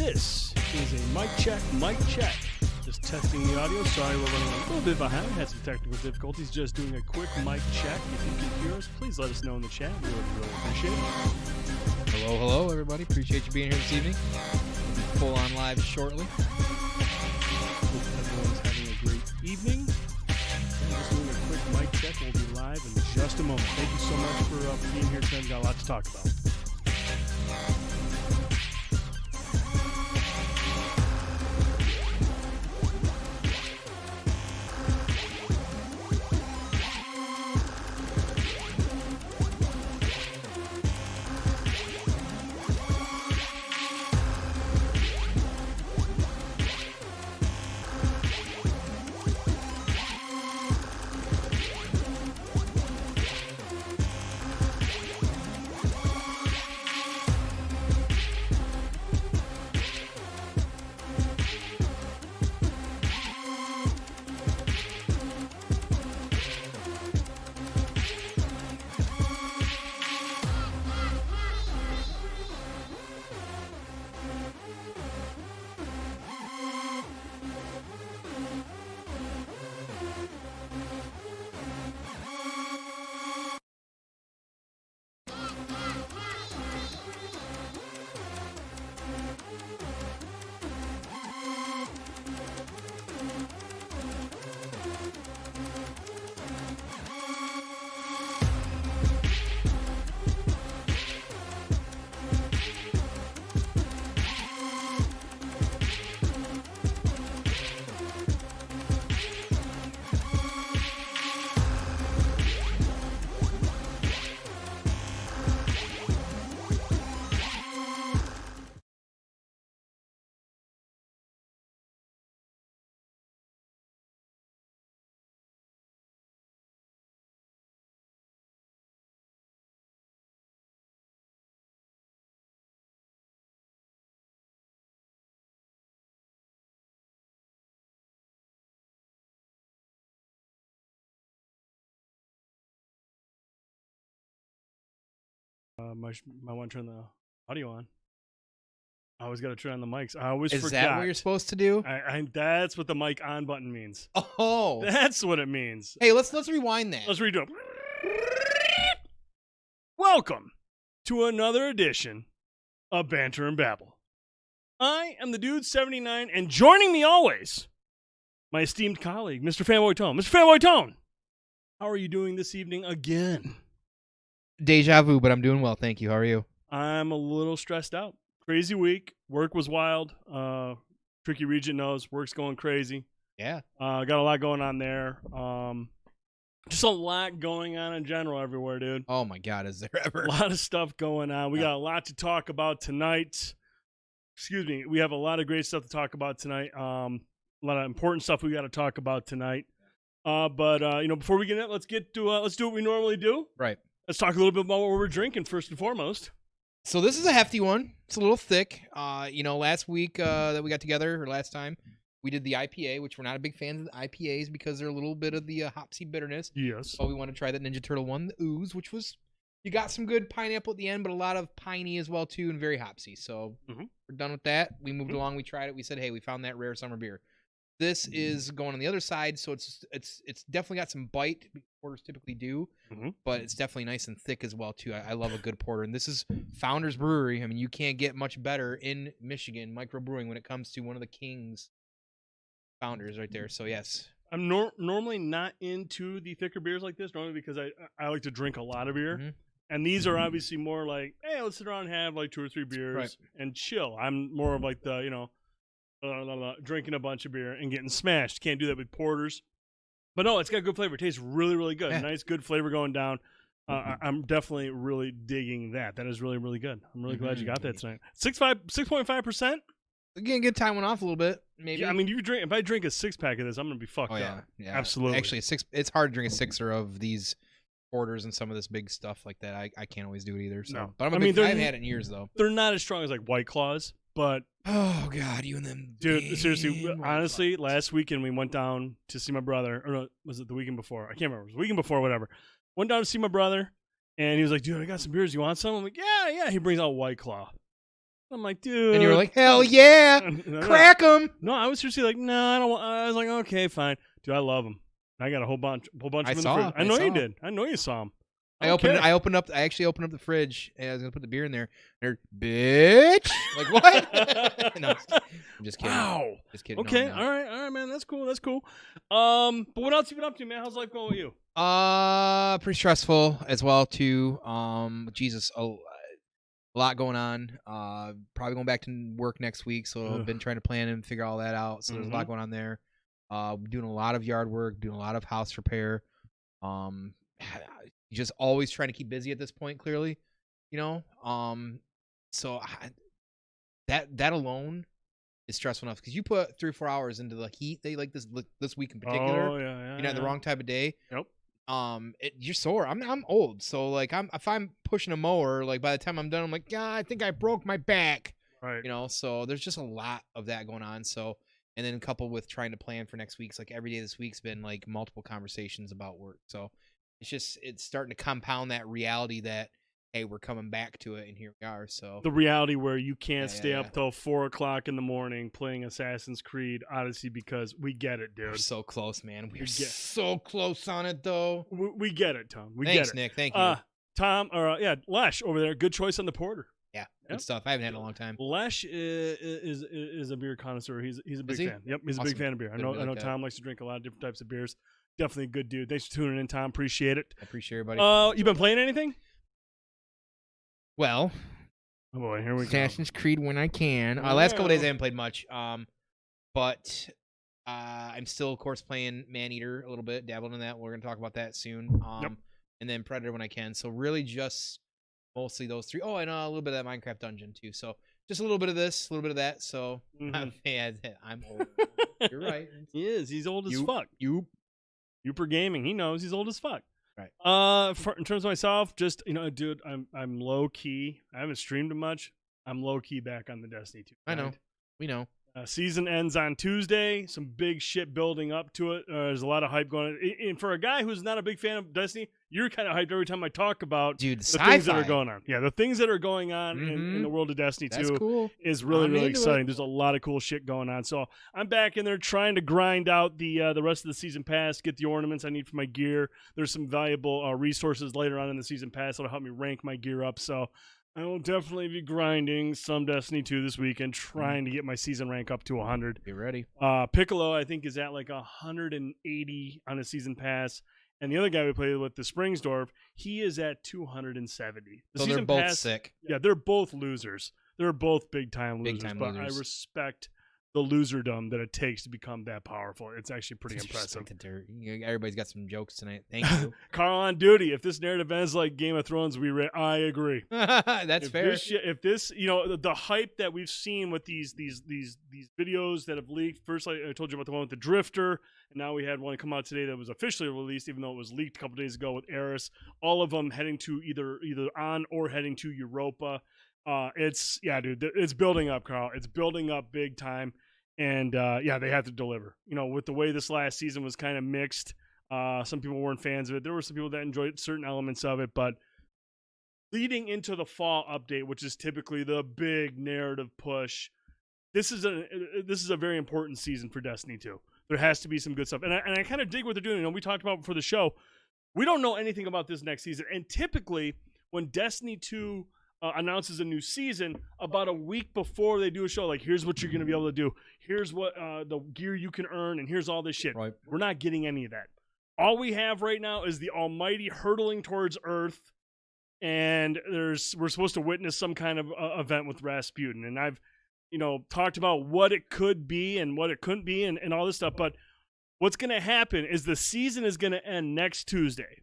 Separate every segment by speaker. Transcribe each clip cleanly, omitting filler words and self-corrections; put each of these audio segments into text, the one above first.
Speaker 1: This is a mic check. Just testing the audio. Sorry, we're running a little bit behind. Had some technical difficulties. Just doing a quick mic check. If you can hear us, please let us know in the chat. We would really appreciate it.
Speaker 2: Hello, everybody. Appreciate you being here this evening. We'll be full on live shortly.
Speaker 1: Hope everyone's having a great evening. Just doing a quick mic check. We'll be live in just a moment. Thank you so much for being here tonight. We've got a lot to talk about. I want to turn the audio on. I always got to turn on the mics. I always forgot.
Speaker 2: Is that what you're supposed to do?
Speaker 1: That's what the mic on button means.
Speaker 2: Oh,
Speaker 1: That's what it means.
Speaker 2: hey, let's rewind that.
Speaker 1: Let's redo it. Welcome to another edition of Banter and Babble. I am the Dude 79, and joining me always, my esteemed colleague, Mr. Fanboy Tone. Mr. Fanboy Tone, how are you doing this evening again?
Speaker 2: Deja vu, but I'm doing well, thank you. How are you?
Speaker 1: I'm a little stressed out. Crazy week. Work was wild. Tricky Regent knows work's going crazy.
Speaker 2: Yeah.
Speaker 1: Got a lot going on there. Just a lot going on in general everywhere, dude.
Speaker 2: Oh my God, is there ever?
Speaker 1: A lot of stuff going on. We got a lot to talk about tonight. Excuse me. We have a lot of great stuff to talk about tonight. A lot of important stuff we got to talk about tonight. But before we get in, let's do what we normally do.
Speaker 2: Right.
Speaker 1: Let's talk a little bit about what we're drinking first and foremost.
Speaker 2: So this is a hefty one. It's a little thick. Last week that we got together, or last time, we did the IPA, which we're not a big fan of the IPAs because they're a little bit of the hopsy bitterness.
Speaker 1: Yes.
Speaker 2: So we want to try that Ninja Turtle one, the Ooze, which was, you got some good pineapple at the end, but a lot of piney as well too, and very hopsy. So we're done with that. We moved along. We tried it. We said, hey, we found that rare summer beer. This is going on the other side, so it's definitely got some bite. Porters typically do, but it's definitely nice and thick as well too. I love a good porter, and this is Founders Brewery. I mean, you can't get much better in Michigan microbrewing when it comes to one of the kings founders right there. So yes,
Speaker 1: I'm normally not into the thicker beers like this, normally because I like to drink a lot of beer, and these are obviously more like, hey, let's sit around and have like 2 or 3 beers and chill. I'm more of like the drinking a bunch of beer and getting smashed. Can't do that with porters. But no, it's got good flavor. It tastes really, really good.
Speaker 2: Yeah.
Speaker 1: Nice, good flavor going down. I'm definitely really digging that. That is really, really good. I'm really glad you got that tonight. 6.5%.
Speaker 2: Again, good time went off a little bit. Maybe.
Speaker 1: Yeah, I mean, if I drink a 6-pack of this, I'm gonna be fucked up.
Speaker 2: Yeah,
Speaker 1: absolutely.
Speaker 2: Actually, it's hard to drink a 6er of these porters and some of this big stuff like that. I can't always do it either. So,
Speaker 1: No.
Speaker 2: but I haven't had it in years though.
Speaker 1: They're not as strong as like White Claws, but
Speaker 2: oh God, you and them,
Speaker 1: dude. Seriously, honestly, last weekend we went down to see my brother. Or no, was it the weekend before? I can't remember. It was the weekend before, whatever. Went down to see my brother, and he was like, "Dude, I got some beers. You want some?" I'm like, "Yeah." He brings out White Claw. I'm like, dude.
Speaker 2: And you were like, hell yeah, crack them.
Speaker 1: No, I was seriously like, no, I don't want. I was like, okay, fine. Dude, I love them. I got a whole bunch of them in the fridge. I know you did. I know you saw them.
Speaker 2: I actually opened up the fridge and I was gonna put the beer in there. And bitch, like what? No, I'm just kidding.
Speaker 1: Wow.
Speaker 2: Just kidding.
Speaker 1: Okay, all right, man. That's cool. But what else you been up to, man? How's life going with you?
Speaker 2: Pretty stressful as well too. Jesus, a lot going on. Probably going back to work next week, so I've been trying to plan and figure all that out. So there's a lot going on there. Doing a lot of yard work, doing a lot of house repair. Just always trying to keep busy at this point, clearly, so that alone is stressful enough because you put 3 or 4 hours into the heat they like this week in particular.
Speaker 1: Oh yeah.
Speaker 2: At the wrong time of day.
Speaker 1: Yep.
Speaker 2: You're sore. I'm old, so like if I'm pushing a mower, like by the time I'm done, I'm like, yeah, I think I broke my back.
Speaker 1: Right.
Speaker 2: So there's just a lot of that going on. So, and then coupled with trying to plan for next week's, like every day this week's been like multiple conversations about work. So it's starting to compound that reality that, hey, we're coming back to it, and here we are. So
Speaker 1: the reality where you can't stay up till 4 o'clock in the morning playing Assassin's Creed Odyssey because we get it, dude.
Speaker 2: We're so close, man. We're so close on it, though.
Speaker 1: We get it, Tom.
Speaker 2: Thanks,
Speaker 1: get it.
Speaker 2: Nick. Thank you.
Speaker 1: Tom, Lesh over there. Good choice on the porter.
Speaker 2: Yeah, good stuff. I haven't had it in a long time.
Speaker 1: Lesh is a beer connoisseur. He's a big fan. Yep, he's a big fan of beer. I know Tom likes to drink a lot of different types of beers. Definitely a good dude. Thanks for tuning in, Tom. Appreciate it.
Speaker 2: I appreciate everybody.
Speaker 1: You been playing anything?
Speaker 2: Well,
Speaker 1: oh boy, here we go.
Speaker 2: Assassin's Creed when I can. Last couple days I haven't played much. But I'm still, of course, playing Maneater a little bit, dabbling in that. We're gonna talk about that soon. And then Predator when I can. So really, just mostly those 3. Oh, and a little bit of that Minecraft dungeon too. So just a little bit of this, a little bit of that. So I'm old. You're right.
Speaker 1: He is. He's old as fuck. Youper Gaming. He knows he's old as fuck.
Speaker 2: Right.
Speaker 1: In terms of myself, just dude, I'm low key. I haven't streamed much. I'm low key back on the Destiny 2.
Speaker 2: I know. We know.
Speaker 1: Season ends on Tuesday. Some big shit building up to it. There's a lot of hype going on. And for a guy who's not a big fan of Destiny, you're kind of hyped every time I talk about
Speaker 2: the
Speaker 1: things that are going on. Yeah, the things that are going on in the world of Destiny 2 is really, really exciting. There's a lot of cool shit going on. So I'm back in there trying to grind out the rest of the season pass, get the ornaments I need for my gear. There's some valuable resources later on in the season pass that'll help me rank my gear up. So I will definitely be grinding some Destiny 2 this weekend, trying to get my season rank up to 100.
Speaker 2: Be ready.
Speaker 1: Piccolo, I think, is at like 180 on a season pass. And the other guy we played with, the Springsdorf, he is at 270.
Speaker 2: So they're both sick.
Speaker 1: Yeah, they're both losers. They're both big-time losers.
Speaker 2: Big-time losers.
Speaker 1: I respect the loserdom that it takes to become that powerful. It's actually pretty impressive.
Speaker 2: Everybody's got some jokes tonight. Thank you.
Speaker 1: Carl on duty. If this narrative ends like Game of Thrones, I agree.
Speaker 2: That's fair.
Speaker 1: If this, the hype that we've seen with these videos that have leaked. First, I told you about the one with the Drifter, and now we had one come out today that was officially released, even though it was leaked a couple days ago with Eris. All of them heading to either on or heading to Europa. Dude, it's building up, Carl. It's building up big time. And they have to deliver. With the way this last season was kind of mixed, some people weren't fans of it. There were some people that enjoyed certain elements of it, but leading into the fall update, which is typically the big narrative push, this is a very important season for Destiny 2. There has to be some good stuff, and I kind of dig what they're doing. We talked about before the show. We don't know anything about this next season, and typically when Destiny 2 announces a new season, about a week before they do a show, like, here's what you're going to be able to do. Here's what the gear you can earn, and here's all this shit.
Speaker 2: Right.
Speaker 1: We're not getting any of that. All we have right now is the Almighty hurtling towards Earth, and we're supposed to witness some kind of event with Rasputin. And I've, talked about what it could be and what it couldn't be and all this stuff. But what's going to happen is the season is going to end next Tuesday.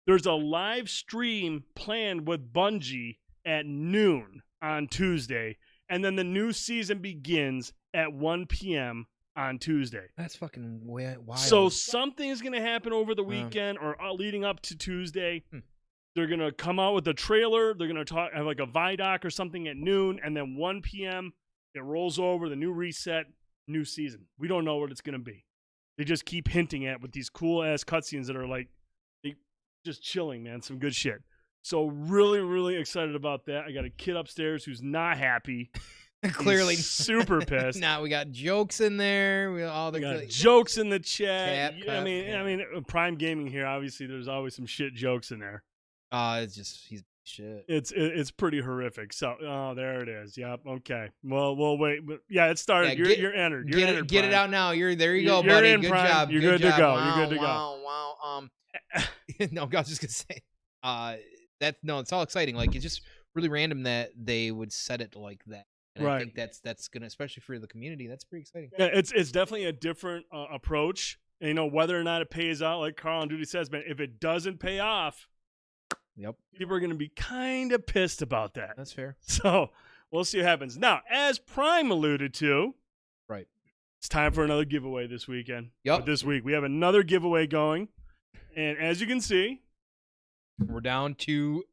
Speaker 1: There's a live stream planned with Bungie at noon on Tuesday, and then the new season begins at 1 p.m. on Tuesday.
Speaker 2: That's fucking wild.
Speaker 1: So something is going to happen over the weekend or leading up to Tuesday. They're going to come out with a trailer. They're going to have like a Vidoc or something at noon, and then 1 p.m. it rolls over, the new reset, new season. We don't know what it's going to be. They just keep hinting at with these cool-ass cutscenes that are like just chilling, man. Some good shit. So really, really excited about that. I got a kid upstairs who's not happy.
Speaker 2: Clearly
Speaker 1: He's super pissed.
Speaker 2: Now we got jokes in there. We
Speaker 1: got jokes in the chat.
Speaker 2: I
Speaker 1: mean, Prime Gaming here. Obviously, there's always some shit jokes in there.
Speaker 2: It's just he's shit.
Speaker 1: It's pretty horrific. So, there it is. Yep. Okay. Well, we'll wait. But yeah, it started.
Speaker 2: Yeah,
Speaker 1: you're entered. You're
Speaker 2: get
Speaker 1: entered.
Speaker 2: It, get it out now. There you go,
Speaker 1: you're
Speaker 2: buddy.
Speaker 1: in
Speaker 2: Good
Speaker 1: Prime.
Speaker 2: job.
Speaker 1: You're
Speaker 2: good
Speaker 1: good
Speaker 2: job.
Speaker 1: to go.
Speaker 2: Wow,
Speaker 1: You're good to go.
Speaker 2: Wow. No, I was just gonna say. It's all exciting. Like it's just really random that they would set it like that. And
Speaker 1: right.
Speaker 2: I think that's gonna, especially for the community, that's pretty exciting.
Speaker 1: Yeah, it's definitely a different approach. And, you know, whether or not it pays out, like Carl on Duty says, man, if it doesn't pay off,
Speaker 2: yep,
Speaker 1: people are going to be kind of pissed about that.
Speaker 2: That's fair.
Speaker 1: So we'll see what happens. Now, as Prime alluded to,
Speaker 2: right,
Speaker 1: it's time for another giveaway this weekend.
Speaker 2: Yep.
Speaker 1: This week we have another giveaway going, and as you can see,
Speaker 2: we're down to,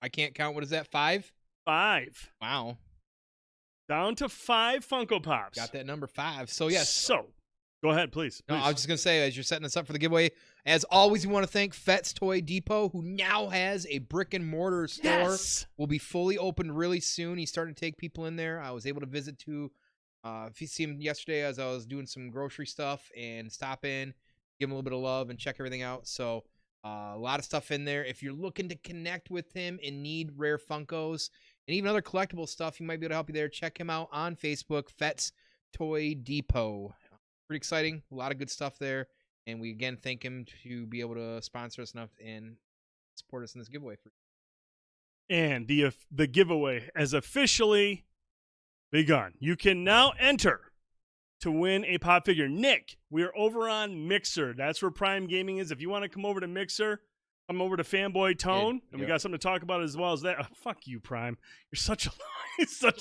Speaker 2: I can't count. What is that? 5?
Speaker 1: 5.
Speaker 2: Wow.
Speaker 1: Down to 5 Funko Pops.
Speaker 2: Got that number 5. So yes.
Speaker 1: So go ahead, please.
Speaker 2: No, I was just gonna say, as you're setting us up for the giveaway, as always, we want to thank Fett's Toy Depot, who now has a brick and mortar store.
Speaker 1: Yes.
Speaker 2: Will be fully open really soon. He's starting to take people in there. I was able to visit if you see him yesterday as I was doing some grocery stuff and stop in, give him a little bit of love and check everything out. So a lot of stuff in there. If you're looking to connect with him and need rare Funkos and even other collectible stuff, he might be able to help you there. Check him out on Facebook, Fett's Toy Depot. Pretty exciting. A lot of good stuff there. And we again thank him to be able to sponsor us enough and support us in this giveaway.
Speaker 1: And the giveaway has officially begun. You can now enter to win a pop figure. Nick, we are over on Mixer. That's where Prime Gaming is. If you want to come over to Mixer, come over to Fanboy Tone, and we got something to talk about as well as that. Oh, fuck you, Prime. You're such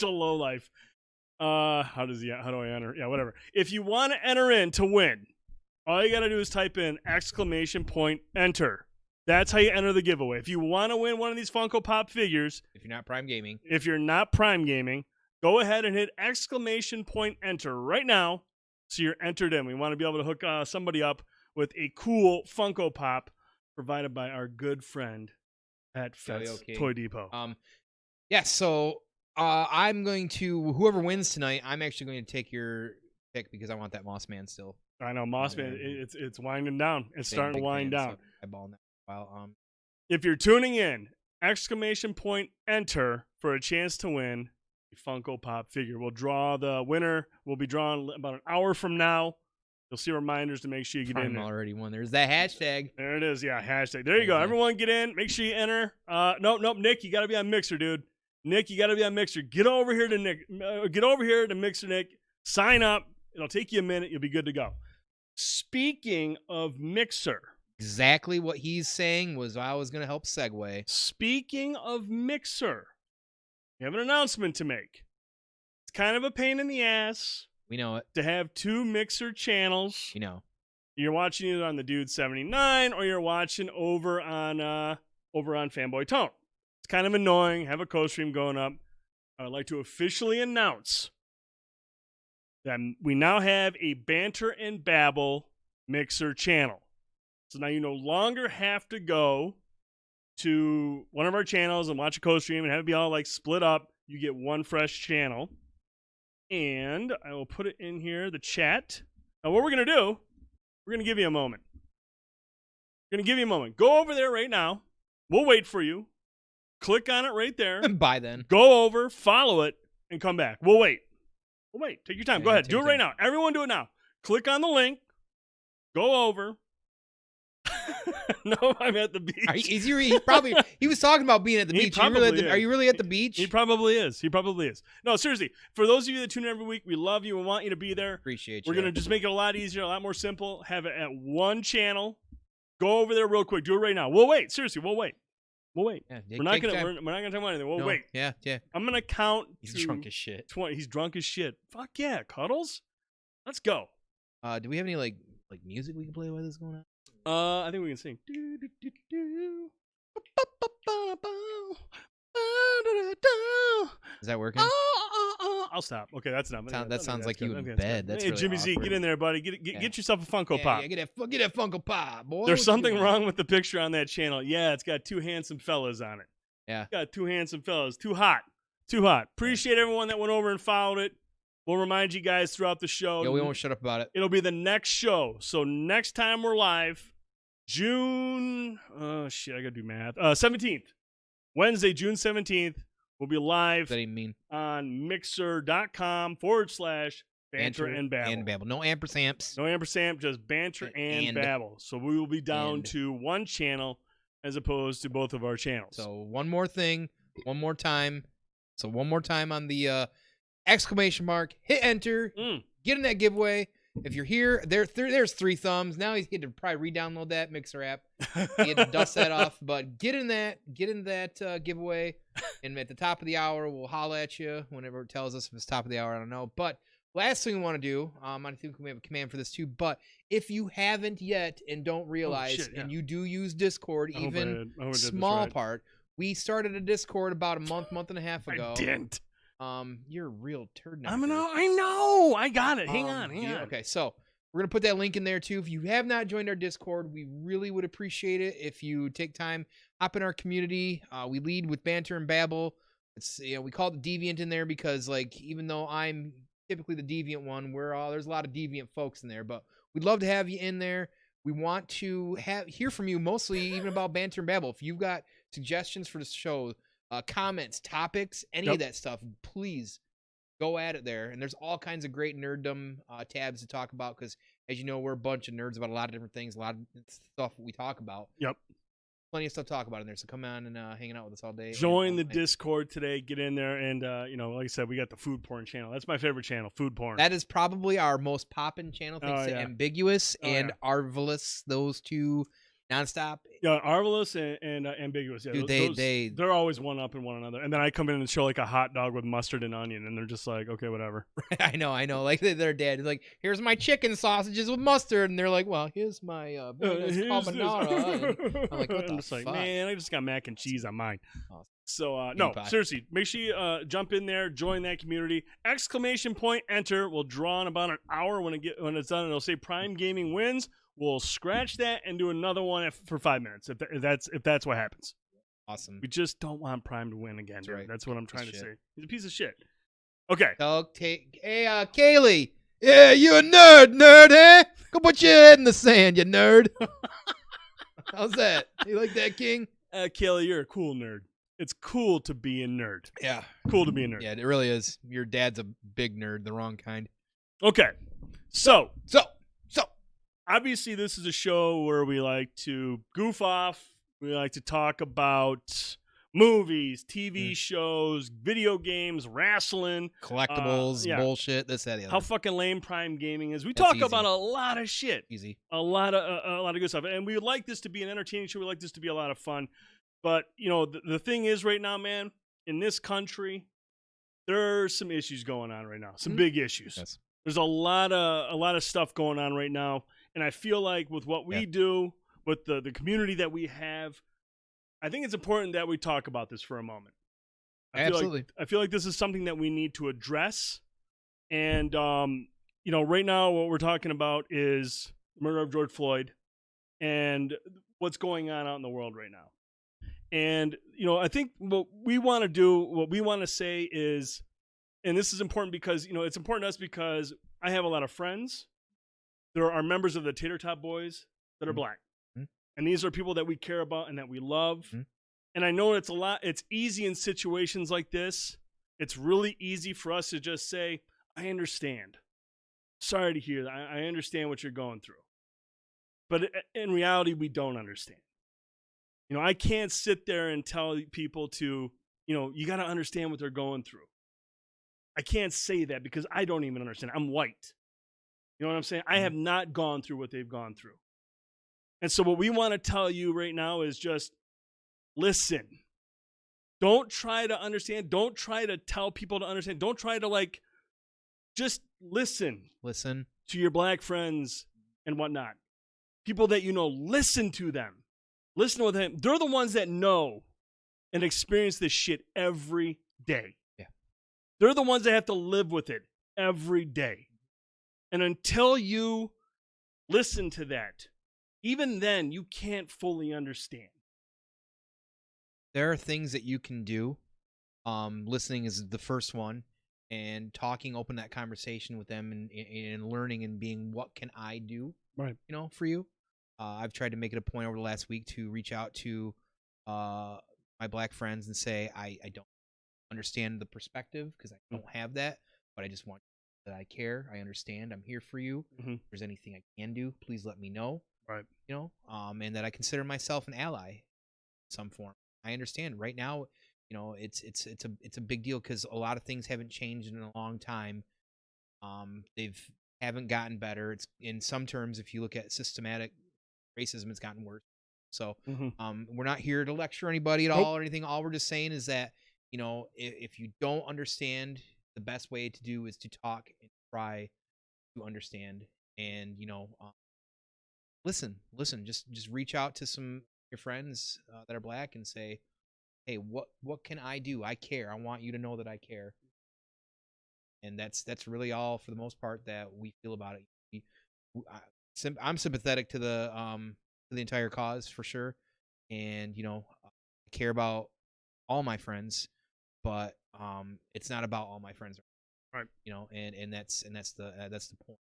Speaker 1: a low life. How do I enter? Yeah, whatever. If you want to enter in to win, all you got to do is type in !enter. That's how you enter the giveaway. If you want to win one of these Funko Pop figures,
Speaker 2: if you're not Prime Gaming,
Speaker 1: go ahead and hit !enter right now so you're entered in. We want to be able to hook somebody up with a cool Funko Pop provided by our good friend at Fett's Toy Depot.
Speaker 2: So I'm going to, whoever wins tonight, I'm actually going to take your pick because I want that Moss Man still.
Speaker 1: I know, Moss Man, it's winding down. It's starting to wind down.
Speaker 2: So eyeballing that while,
Speaker 1: if you're tuning in, !enter for a chance to win a Funko Pop figure. We'll draw the winner. We'll be drawing about an hour from now. You'll see reminders to make sure you get in there.
Speaker 2: Already won. There's that hashtag.
Speaker 1: There it is. Yeah, hashtag. There you go. Everyone get in. Make sure you enter. Nope. Nick, you got to be on Mixer, dude. Nick, you got to be on Mixer. Get over here to Nick. Get over here to Mixer, Nick. Sign up. It'll take you a minute. You'll be good to go. Speaking of Mixer.
Speaker 2: Exactly what he's saying was I was going to help segue.
Speaker 1: Speaking of Mixer, we have an announcement to make. It's kind of a pain in the ass.
Speaker 2: We know it.
Speaker 1: To have 2 Mixer channels.
Speaker 2: You know.
Speaker 1: You're watching it on the Dude 79 or you're watching over on Fanboy Tone. It's kind of annoying. Have a co-stream going up. I'd like to officially announce that we now have a Banter and Babble Mixer channel. So now you no longer have to go to one of our channels and watch a co-stream and have it be all like split up. You get one fresh channel. And I will put it in here, the chat. Now what we're going to do, we're going to give you a moment. Go over there right now. We'll wait for you. Click on it right there.
Speaker 2: By then.
Speaker 1: Go over, follow it, and come back. We'll wait. Take your time. Go ahead. Do it right now. Everyone do it now. Click on the link. Go over. No, I'm at the beach.
Speaker 2: He was talking about being at the beach. Are you really at the beach?
Speaker 1: He probably is. No, seriously. For those of you that tune in every week, we love you and want you to be there.
Speaker 2: Appreciate you.
Speaker 1: We're going to just make it a lot easier, a lot more simple. Have it at one channel. Go over there real quick. Do it right now. We'll wait. Seriously, we'll wait. Yeah, we're not gonna talk about anything. We'll wait.
Speaker 2: Yeah.
Speaker 1: I'm gonna count.
Speaker 2: He's drunk as shit.
Speaker 1: 20. He's drunk as shit. Fuck yeah, Cuddles. Let's go.
Speaker 2: Do we have any like music we can play while this is going on?
Speaker 1: I think we can sing.
Speaker 2: Is that working?
Speaker 1: I'll stop. Okay, that's not.
Speaker 2: That sounds like you in
Speaker 1: good.
Speaker 2: bed. That's
Speaker 1: hey,
Speaker 2: really
Speaker 1: Jimmy
Speaker 2: awkward.
Speaker 1: Z, get in there, buddy. Get yourself a Funko Pop.
Speaker 2: Yeah, get that Funko Pop, boy.
Speaker 1: There's something wrong with the picture on that channel. Yeah, it's got two handsome fellas on it.
Speaker 2: Yeah,
Speaker 1: It's got two handsome fellas. Too hot. Appreciate everyone that went over and followed it. We'll remind you guys throughout the show.
Speaker 2: Yeah, we won't shut up about it.
Speaker 1: It'll be the next show. So next time we're live, June. Oh shit, I gotta do math. 17th, Wednesday, June 17th. We'll be live on mixer.com/Banter and Babble.
Speaker 2: No ampersamps.
Speaker 1: No ampersand, just Banter and Babble. So we will be down to one channel as opposed to both of our channels.
Speaker 2: So one more time on the exclamation mark, hit enter, get in that giveaway. If you're here, there's 3 thumbs. Now he had to probably re-download that Mixer app. He had to dust that off. But get in that giveaway. And at the top of the hour, we'll holla at you whenever it tells us if it's top of the hour. I don't know. But last thing we want to do, I think we have a command for this too. But if you haven't yet and don't realize, and you do use Discord, even small part, we started a Discord about a month and a half ago.
Speaker 1: I didn't.
Speaker 2: You're a real turd now.
Speaker 1: I know. I got it. Hang on.
Speaker 2: Okay, so we're gonna put that link in there too. If you have not joined our Discord, we really would appreciate it if you take time, hop in our community. We lead with Banter and Babble. It's we call it the Deviant in there because even though I'm typically the deviant one, there's a lot of deviant folks in there, but we'd love to have you in there. We want to hear from you mostly even about Banter and Babble. If you've got suggestions for the show, comments, topics, any of that stuff, please go at it there. And there's all kinds of great nerddom tabs to talk about because, as you know, we're a bunch of nerds about a lot of different things, a lot of stuff we talk about.
Speaker 1: Yep.
Speaker 2: Plenty of stuff to talk about in there. So come on and hanging out with us all day.
Speaker 1: Join the Discord today. Get in there. And, like I said, we got the food porn channel. That's my favorite channel, food porn.
Speaker 2: That is probably our most poppin' channel. Thanks to Ambiguous and Arvelous, those two nonstop.
Speaker 1: Yeah, Arvelous and Ambiguous. Yeah,
Speaker 2: dude,
Speaker 1: they're always one up in one another. And then I come in and show like a hot dog with mustard and onion, and they're just like, okay, whatever.
Speaker 2: I know. Like their dad is like, here's my chicken sausages with mustard, and they're like, well, here's my carbonara. I'm like, what the fuck?
Speaker 1: Man, I just got mac and cheese on mine.
Speaker 2: Awesome.
Speaker 1: So no, seriously, make sure you jump in there, join that community. Exclamation point enter. We'll draw in about an hour when it's done. It'll say Prime Gaming wins. We'll scratch that and do another one for 5 minutes if that's what happens.
Speaker 2: Awesome.
Speaker 1: We just don't want Prime to win again. That's right. That's what I'm trying to say. He's a piece of shit. Okay.
Speaker 2: Hey, Kaylee. Yeah, you a nerd, eh? Go put your head in the sand, you nerd. How's that? You like that, King?
Speaker 1: Kaylee, you're a cool nerd. It's cool to be a nerd.
Speaker 2: Yeah.
Speaker 1: Cool to be a nerd.
Speaker 2: Yeah, it really is. Your dad's a big nerd, the wrong kind.
Speaker 1: Okay. So. Obviously, this is a show where we like to goof off. We like to talk about movies, TV shows, video games, wrestling,
Speaker 2: collectibles, bullshit. This, that, the other.
Speaker 1: How fucking lame Prime Gaming is. We talk about a lot of shit.
Speaker 2: Easy.
Speaker 1: A lot of good stuff, and we would like this to be an entertaining show. We like this to be a lot of fun. But the thing is, right now, man, in this country, there's some issues going on right now. Some big issues.
Speaker 2: Yes.
Speaker 1: There's a lot of stuff going on right now. And I feel like with what we do, with the community that we have, I think it's important that we talk about this for a moment.
Speaker 2: Absolutely.
Speaker 1: I feel like this is something that we need to address. And, right now what we're talking about is the murder of George Floyd and what's going on out in the world right now. And, I think what we want to say is, and this is important because, it's important to us because I have a lot of friends. There are members of the Tater Tot Boys that are black. And these are people that we care about and that we love. And I know it's easy in situations like this. It's really easy for us to just say, I understand. Sorry to hear that. I understand what you're going through. But in reality, we don't understand. I can't sit there and tell people to, you got to understand what they're going through. I can't say that because I don't even understand. I'm white. You know what I'm saying? I have not gone through what they've gone through. And so what we want to tell you right now is just listen. Don't try to understand. Don't try to tell people to understand. Don't try to just listen.
Speaker 2: Listen
Speaker 1: to your black friends and whatnot. People that listen to them. Listen to them. They're the ones that know and experience this shit every day.
Speaker 2: Yeah.
Speaker 1: They're the ones that have to live with it every day. And until you listen to that, even then, you can't fully understand.
Speaker 2: There are things that you can do. Listening is the first one, and talking, open that conversation with them, and learning and being, what can I do,
Speaker 1: right?
Speaker 2: For you. I've tried to make it a point over the last week to reach out to my black friends and say, I don't understand the perspective because I don't have that, but I just want that I care. I understand. I'm here for you. If there's anything I can do, please let me know.
Speaker 1: Right.
Speaker 2: And that I consider myself an ally in some form. I understand right now, it's a big deal because a lot of things haven't changed in a long time. They've haven't gotten better. It's in some terms, if you look at systematic racism, it's gotten worse. So we're not here to lecture anybody at all or anything. All we're just saying is that, if you don't understand, the best way to do is to talk and try to understand. And, listen, just reach out to some of your friends that are black and say, hey, what can I do? I care. I want you to know that I care. And that's really all, for the most part, that we feel about it. I'm sympathetic to the entire cause, for sure. And, I care about all my friends, but it's not about all my friends.
Speaker 1: Right.
Speaker 2: And that's the point.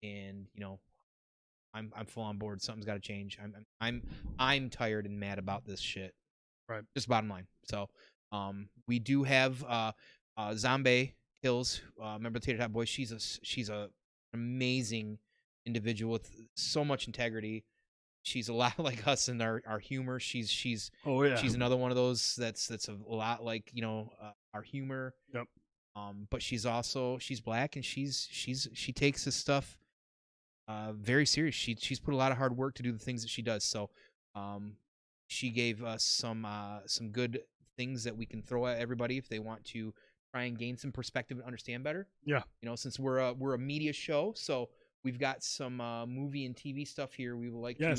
Speaker 2: And, I'm full on board. Something's got to change. I'm tired and mad about this shit.
Speaker 1: Right.
Speaker 2: Just bottom line. So, we do have Zombie Hills, member of the Tater Tot Boys. She's a amazing individual with so much integrity. She's a lot like us in our humor. She's another one of those that's a lot like our humor.
Speaker 1: Yep.
Speaker 2: But she's black, and she takes this stuff very serious. She's put a lot of hard work to do the things that she does. So she gave us some good things that we can throw at everybody if they want to try and gain some perspective and understand better.
Speaker 1: Yeah.
Speaker 2: Since we're a media show, so we've got some movie and TV stuff here we would like to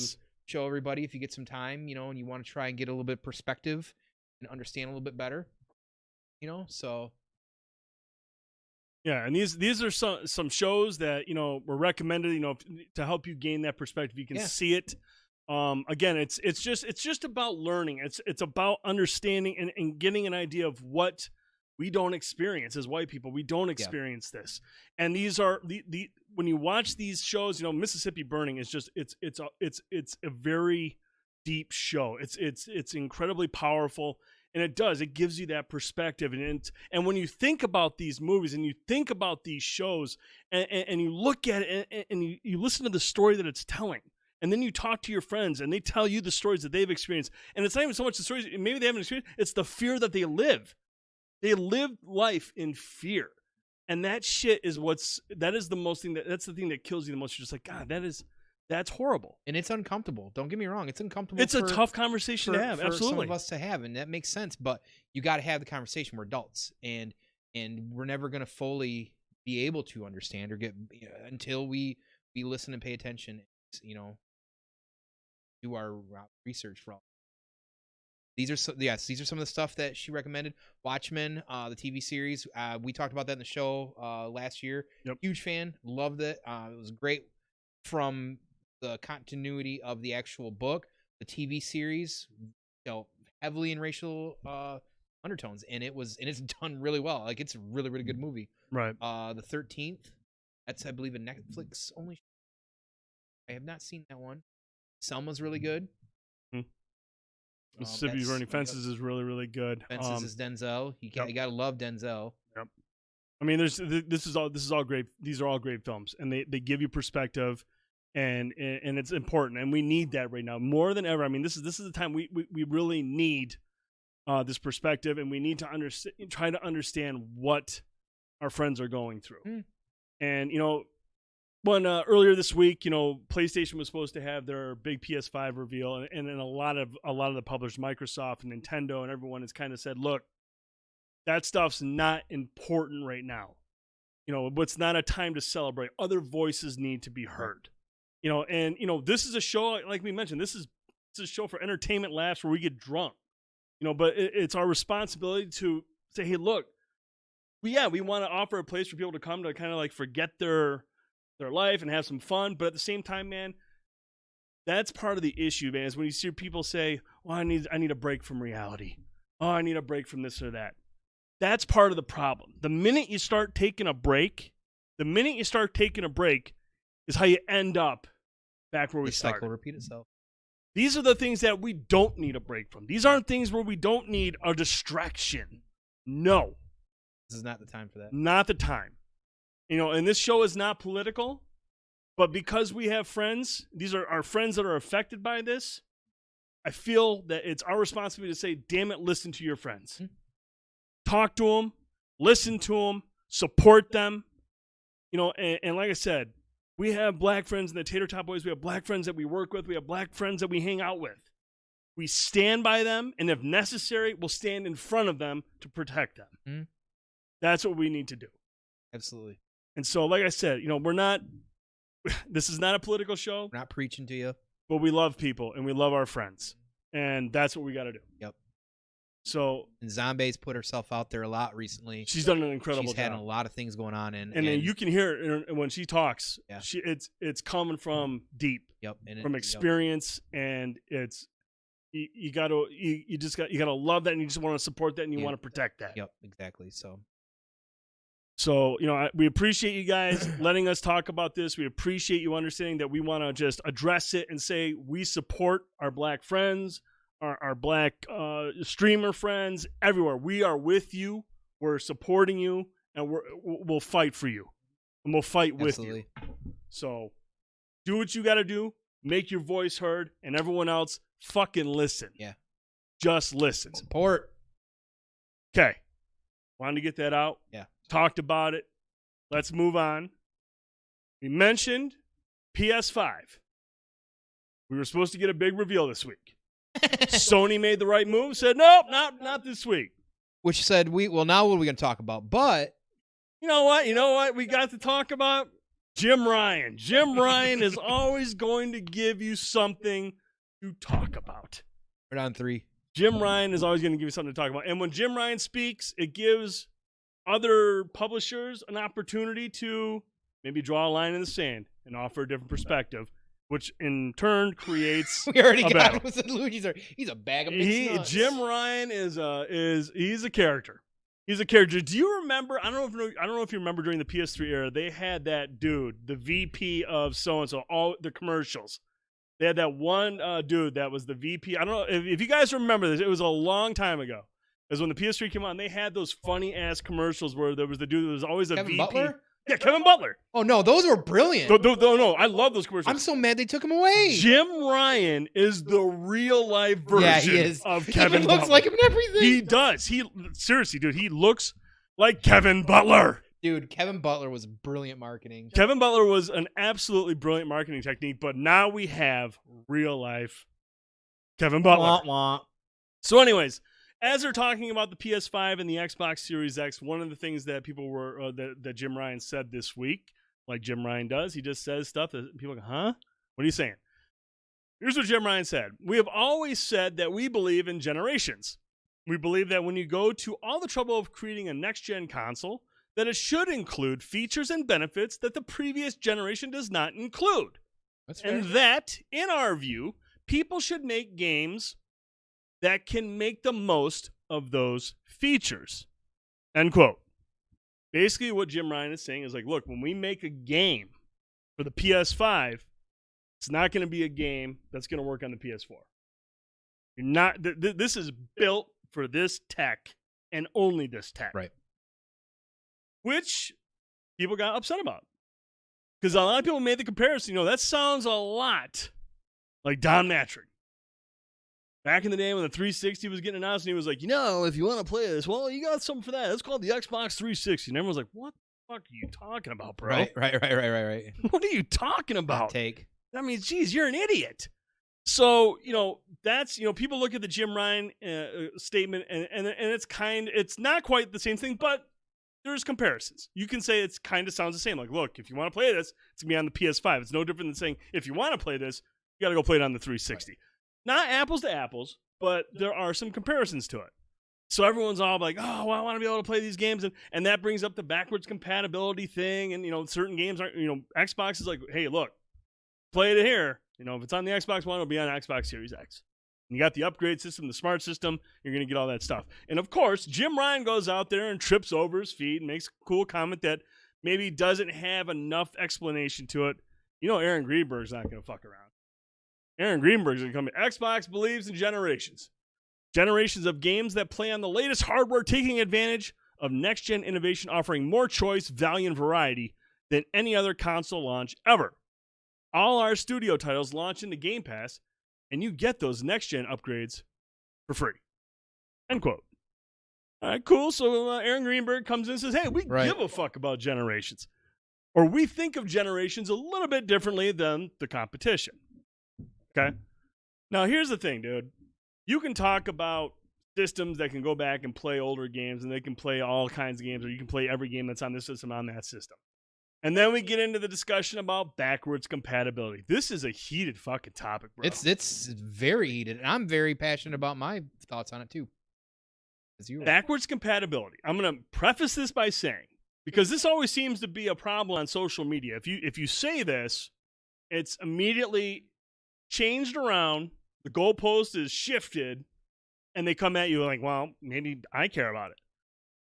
Speaker 2: show everybody if you get some time, and you want to try and get a little bit of perspective and understand a little bit better, so.
Speaker 1: Yeah, and these are some shows that were recommended to help you gain that perspective. You can see it. Again, it's just about learning. It's about understanding and getting an idea of what we don't experience as white people. We don't experience this, and these are the when you watch these shows, Mississippi Burning is just it's a very deep show. It's incredibly powerful. And it gives you that perspective. And when you think about these movies and you think about these shows and you look at it and you listen to the story that it's telling, and then you talk to your friends and they tell you the stories that they've experienced. And it's not even so much the stories maybe they haven't experienced, it's the fear that they live. They live life in fear. And that shit is that's the thing that kills you the most. You're just like, God, that's horrible.
Speaker 2: And it's uncomfortable. Don't get me wrong. It's uncomfortable.
Speaker 1: It's a tough conversation to have.
Speaker 2: For
Speaker 1: absolutely.
Speaker 2: Some of us to have. And that makes sense. But you got to have the conversation. We're adults. And we're never going to fully be able to understand or get until we listen and pay attention, do our research for all. These are some of the stuff that she recommended. Watchmen, the TV series. We talked about that in the show last year.
Speaker 1: Yep.
Speaker 2: Huge fan. Loved it. It was great from the continuity of the actual book. The TV series, heavily in racial undertones, and it's done really well. Like, it's a really, really good movie.
Speaker 1: Right.
Speaker 2: The 13th. That's, I believe, a Netflix only show. I have not seen that one. Selma's really good.
Speaker 1: Mississippi Burning Fences is really, really good.
Speaker 2: Fences is Denzel. You gotta love Denzel.
Speaker 1: Yep. I mean, this is all great. These are all great films, and they give you perspective, and it's important, and we need that right now more than ever. I mean, this is the time we really need this perspective, and we need to try to understand what our friends are going through. And when earlier this week, PlayStation was supposed to have their big PS5 reveal, and then a lot of the publishers, Microsoft and Nintendo and everyone, has kind of said, look, that stuff's not important right now. It's not a time to celebrate. Other voices need to be heard. And this is a show, like we mentioned, this is a show for entertainment, laughs, where we get drunk. But it's our responsibility to say, hey, look, we want to offer a place for people to come to kind of like forget their life and have some fun. But at the same time, man, that's part of the issue, man, is when you see people say, well, I need a break from reality. Oh, I need a break from this or that. That's part of the problem. The minute you start taking a break is how you end up back where we started.
Speaker 2: The cycle repeat itself.
Speaker 1: These are the things that we don't need a break from. These aren't things where we don't need a distraction. No.
Speaker 2: This is not the time for that.
Speaker 1: Not the time. And this show is not political, but because we have friends, these are our friends that are affected by this, I feel that it's our responsibility to say, damn it, listen to your friends. Mm-hmm. Talk to them, listen to them, support them. And like I said, we have black friends in the Tater Tot Boys. We have black friends that we work with. We have black friends that we hang out with. We stand by them, and if necessary, we'll stand in front of them to protect them. Mm-hmm. That's what we need to do.
Speaker 2: Absolutely.
Speaker 1: And so, like I said, we're not – this is not a political show.
Speaker 2: We're not preaching to you.
Speaker 1: But we love people, and we love our friends. And that's what we got to do.
Speaker 2: Yep.
Speaker 1: So
Speaker 2: and Zombies put herself out there a lot recently.
Speaker 1: She's done an incredible job.
Speaker 2: She's had a lot of things going on, and
Speaker 1: then you can hear it when she talks.
Speaker 2: Yeah.
Speaker 1: It's coming from deep.
Speaker 2: Yep.
Speaker 1: From experience, and it's you gotta love that, and you just want to support that, and you want to protect that.
Speaker 2: Yep. Exactly.
Speaker 1: So we appreciate you guys letting us talk about this. We appreciate you understanding that we want to just address it and say we support our black friends. Our black streamer friends everywhere. We are with you. We're supporting you, and we'll fight for you, and we'll fight with you. So do what you got to do. Make your voice heard, and everyone else fucking listen.
Speaker 2: Yeah.
Speaker 1: Just listen.
Speaker 2: Support.
Speaker 1: Okay. Wanted to get that out.
Speaker 2: Yeah.
Speaker 1: Talked about it. Let's move on. We mentioned PS5. We were supposed to get a big reveal this week. Sony made the right move, said, nope, not this week.
Speaker 2: Which said, now what are we going to talk about? But
Speaker 1: you know what? We got to talk about Jim Ryan. Jim Ryan is always going to give you something to talk about.
Speaker 2: We're on 3.
Speaker 1: Jim Ryan is always going to give you something to talk about. And when Jim Ryan speaks, it gives other publishers an opportunity to maybe draw a line in the sand and offer a different perspective, which in turn creates
Speaker 2: we already
Speaker 1: a
Speaker 2: got
Speaker 1: battle.
Speaker 2: He's a bag of mixed nuts.
Speaker 1: Jim Ryan he's a character. He's a character. Do you remember? I don't know if you remember during the PS3 era, they had that dude, the VP of so and so, all the commercials. They had that one dude that was the VP. I don't know if you guys remember this. It was a long time ago. It was when the PS3 came out, and they had those funny ass commercials where there was the dude that was always a
Speaker 2: Kevin
Speaker 1: VP.
Speaker 2: Butler?
Speaker 1: Yeah, Kevin Butler.
Speaker 2: Oh, no, those were brilliant.
Speaker 1: No, I love those commercials.
Speaker 2: I'm so mad they took him away.
Speaker 1: Jim Ryan is the real-life version of Kevin Butler.
Speaker 2: He looks like him and everything.
Speaker 1: He does. Seriously, dude, he looks like Kevin Butler.
Speaker 2: Dude, Kevin Butler was brilliant marketing.
Speaker 1: Kevin Butler was an absolutely brilliant marketing technique, but now we have real-life Kevin Butler.
Speaker 2: Wah, wah.
Speaker 1: So anyways, as they're talking about the PS5 and the Xbox Series X, one of the things that people were that Jim Ryan said this week, like Jim Ryan does, he just says stuff that people go, huh? What are you saying? Here's what Jim Ryan said. We have always said that we believe in generations. We believe that when you go to all the trouble of creating a next-gen console, that it should include features and benefits that the previous generation does not include.
Speaker 2: That's fair.
Speaker 1: And that, in our view, people should make games that can make the most of those features. End quote. Basically, what Jim Ryan is saying is like, look, when we make a game for the PS5, it's not going to be a game that's going to work on the PS4. You're not. This is built for this tech and only this tech.
Speaker 2: Right.
Speaker 1: Which people got upset about. Because a lot of people made the comparison, that sounds a lot like Don Mattrick. Back in the day when the 360 was getting announced, and he was like, if you want to play this, well, you got something for that. It's called the Xbox 360. And everyone's like, what the fuck are you talking about, bro?
Speaker 2: Right.
Speaker 1: What are you talking about?
Speaker 2: Take.
Speaker 1: I mean, geez, you're an idiot. So, that's, people look at the Jim Ryan statement, and it's not quite the same thing, but there's comparisons. You can say it's kind of sounds the same. Like, look, if you want to play this, it's going to be on the PS5. It's no different than saying, if you want to play this, you got to go play it on the 360. Right. Not apples to apples, but there are some comparisons to it. So everyone's all like, oh, well, I want to be able to play these games. And that brings up the backwards compatibility thing. And, certain games aren't, Xbox is like, hey, look, play it here. If it's on the Xbox One, it'll be on Xbox Series X. And you got the upgrade system, the smart system. You're going to get all that stuff. And, of course, Jim Ryan goes out there and trips over his feet and makes a cool comment that maybe doesn't have enough explanation to it. Aaron Greenberg's not going to fuck around. Aaron Greenberg's going to come in. Xbox believes in generations. Generations of games that play on the latest hardware, taking advantage of next-gen innovation, offering more choice, value, and variety than any other console launch ever. All our studio titles launch into Game Pass, and you get those next-gen upgrades for free. End quote. All right, cool. So Aaron Greenberg comes in and says, hey, we give a fuck about generations. Or we think of generations a little bit differently than the competition. Okay? Now, here's the thing, dude. You can talk about systems that can go back and play older games, and they can play all kinds of games, or you can play every game that's on this system on that system. And then we get into the discussion about backwards compatibility. This is a heated fucking topic, bro.
Speaker 2: It's very heated, and I'm very passionate about my thoughts on it, too.
Speaker 1: Backwards compatibility. I'm going to preface this by saying, because this always seems to be a problem on social media. If you say this, it's immediately changed around. The goalpost is shifted, and they come at you like, well, maybe I care about it.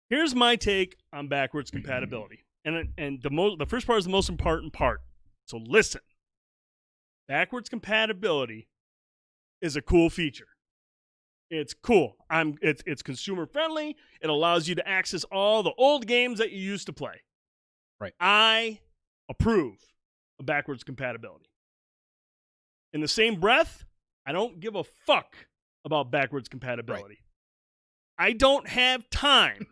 Speaker 1: Here's my take on backwards compatibility. And the first part is the most important part. So listen. Backwards compatibility is a cool feature. It's cool. It's consumer friendly. It allows you to access all the old games that you used to play.
Speaker 2: Right.
Speaker 1: I approve of backwards compatibility. In the same breath, I don't give a fuck about backwards compatibility. Right. I don't have time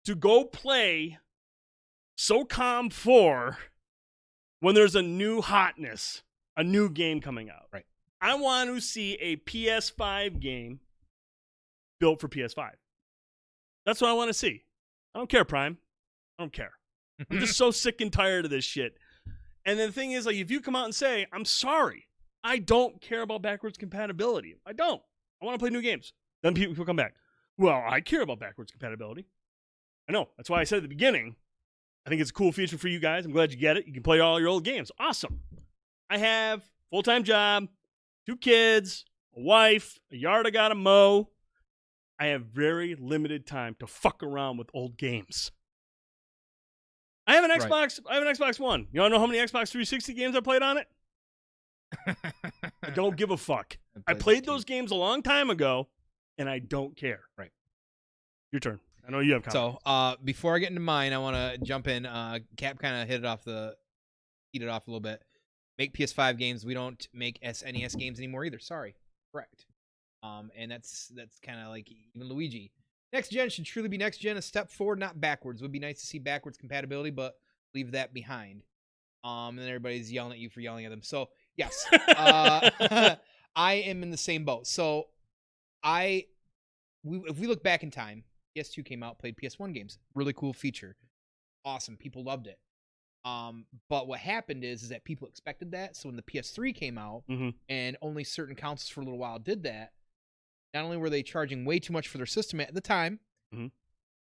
Speaker 1: to go play SOCOM 4 when there's a new hotness, a new game coming out.
Speaker 2: Right.
Speaker 1: I want to see a PS5 game built for PS5. That's what I want to see. I don't care, Prime. I don't care. I'm just so sick and tired of this shit. And the thing is, like, if you come out and say, I'm sorry, I don't care about backwards compatibility. I don't. I want to play new games. Then people come back. Well, I care about backwards compatibility. I know. That's why I said at the beginning, I think it's a cool feature for you guys. I'm glad you get it. You can play all your old games. Awesome. I have a full-time job, 2 kids, a wife, a yard I got to mow. I have very limited time to fuck around with old games. I have an Xbox. I have an Xbox One. You want to know how many Xbox 360 games I played on it? I don't give a fuck. I played those games a long time ago, and I don't care.
Speaker 2: Right.
Speaker 1: Your turn. I know you have comments.
Speaker 2: So, before I get into mine, I want to jump in. Cap kind of heated off a little bit. Make PS5 games. We don't make SNES games anymore either. Sorry. Correct. And that's kind of like even Luigi. Next gen should truly be next gen, a step forward, not backwards. Would be nice to see backwards compatibility, but leave that behind. And then everybody's yelling at you for yelling at them. So yes, I am in the same boat. So if we look back in time, PS2 came out, played PS1 games, really cool feature, awesome, people loved it. But what happened is that people expected that. So when the PS3 came out, and only certain consoles for a little while did that, not only were they charging way too much for their system at the time,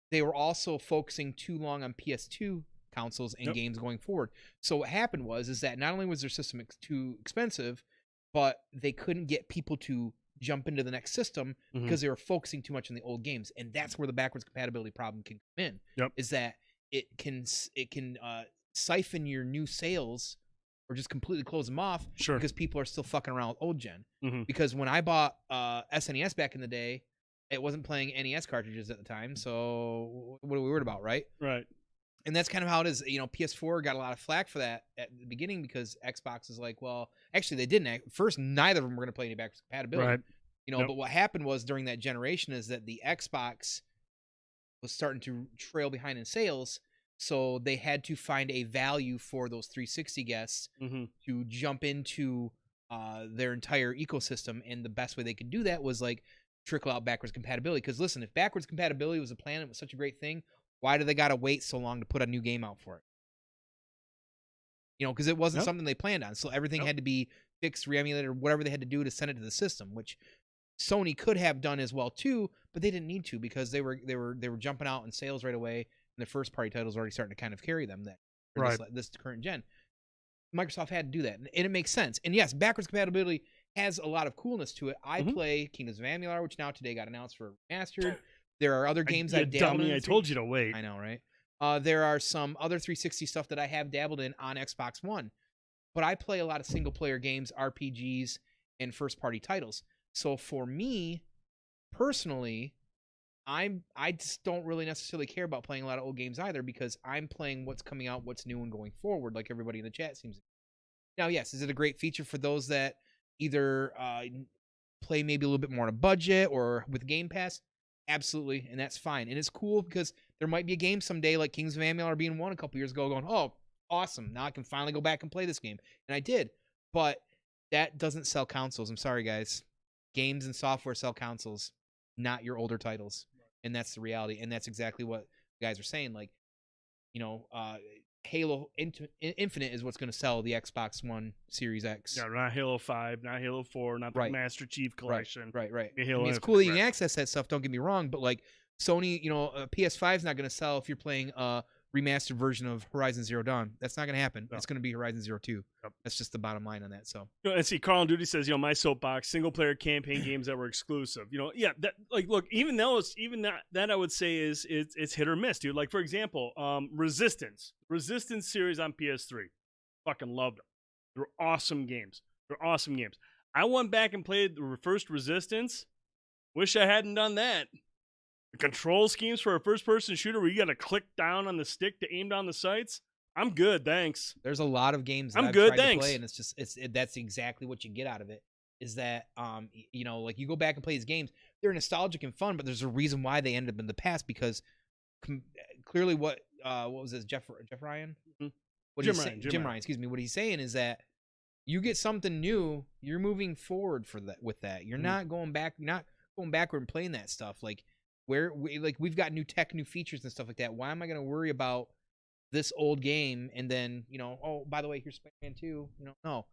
Speaker 2: they were also focusing too long on PS2 consoles and games going forward. So what happened was that not only was their system too expensive, but they couldn't get people to jump into the next system because they were focusing too much on the old games. And that's where the backwards compatibility problem can come in. Is that it can siphon your new sales or just completely close them off because people are still fucking around with old gen. Because when I bought SNES back in the day, it wasn't playing NES cartridges at the time. So what are we worried about, right?
Speaker 1: Right.
Speaker 2: And that's kind of how it is. PS4 got a lot of flack for that at the beginning because Xbox is like, well, actually they didn't. First, neither of them were going to play any backwards compatibility. Right. But what happened was during that generation is that the Xbox was starting to trail behind in sales. So they had to find a value for those 360 guests to jump into their entire ecosystem. And the best way they could do that was like trickle out backwards compatibility. Because listen, if backwards compatibility was a plan, it was such a great thing, why do they got to wait so long to put a new game out for it? Because it wasn't something they planned on. So everything had to be fixed, re-emulated, or whatever they had to do to send it to the system, which Sony could have done as well too, but they didn't need to because they were jumping out in sales right away, and the first party titles were already starting to kind of carry them this current gen. Microsoft had to do that, and it makes sense. And yes, backwards compatibility has a lot of coolness to it. I play Kingdoms of Amalur, which now today got announced for remastered. There are other games I dabbled in.
Speaker 1: I told you to wait.
Speaker 2: I know, right? There are some other 360 stuff that I have dabbled in on Xbox One, but I play a lot of single player games, RPGs, and first party titles. So for me personally, I just don't really necessarily care about playing a lot of old games either, because I'm playing what's coming out, what's new and going forward, like everybody in the chat seems to. Now, yes, is it a great feature for those that either play maybe a little bit more on a budget or with Game Pass? Absolutely, and that's fine. And it's cool because there might be a game someday like Kings of Amalur being one a couple years ago going, oh, awesome, now I can finally go back and play this game. And I did, but that doesn't sell consoles. I'm sorry, guys. Games and software sell consoles, not your older titles. And that's the reality. And that's exactly what you guys are saying. Like, Halo Infinite is what's going to sell the Xbox One Series X.
Speaker 1: Yeah, not Halo 5, not Halo 4, not the Master Chief Collection.
Speaker 2: Right.
Speaker 1: Halo
Speaker 2: it's cool that you can access that stuff, don't get me wrong, but like Sony, PS5 is not going to sell if you're playing a remastered version of Horizon Zero Dawn. That's not going to happen. No. It's going to be Horizon Zero 2. Yep. That's just the bottom line on that. So,
Speaker 1: and see, Carl on Duty says, my soapbox, single player campaign games that were exclusive. That look, even that I would say is it's hit or miss, dude. Like for example, Resistance series on PS3, fucking loved them. They're awesome games. I went back and played the first Resistance. Wish I hadn't done that. The control schemes for a first-person shooter where you got to click down on the stick to aim down the sights. I'm good, thanks.
Speaker 2: There's a lot of games that I've tried to play, and that's exactly what you get out of it. Is that like you go back and play these games, they're nostalgic and fun, but there's a reason why they ended up in the past, because clearly what was this, Jeff Ryan?
Speaker 1: Mm-hmm.
Speaker 2: Jim Ryan, excuse me. What he's saying is that you get something new, you're moving forward with that. You're not going back. You're not going backward and playing that stuff. Like we've got new tech, new features and stuff like that. Why am I going to worry about this old game and then oh, by the way, here's Spider-Man 2? No.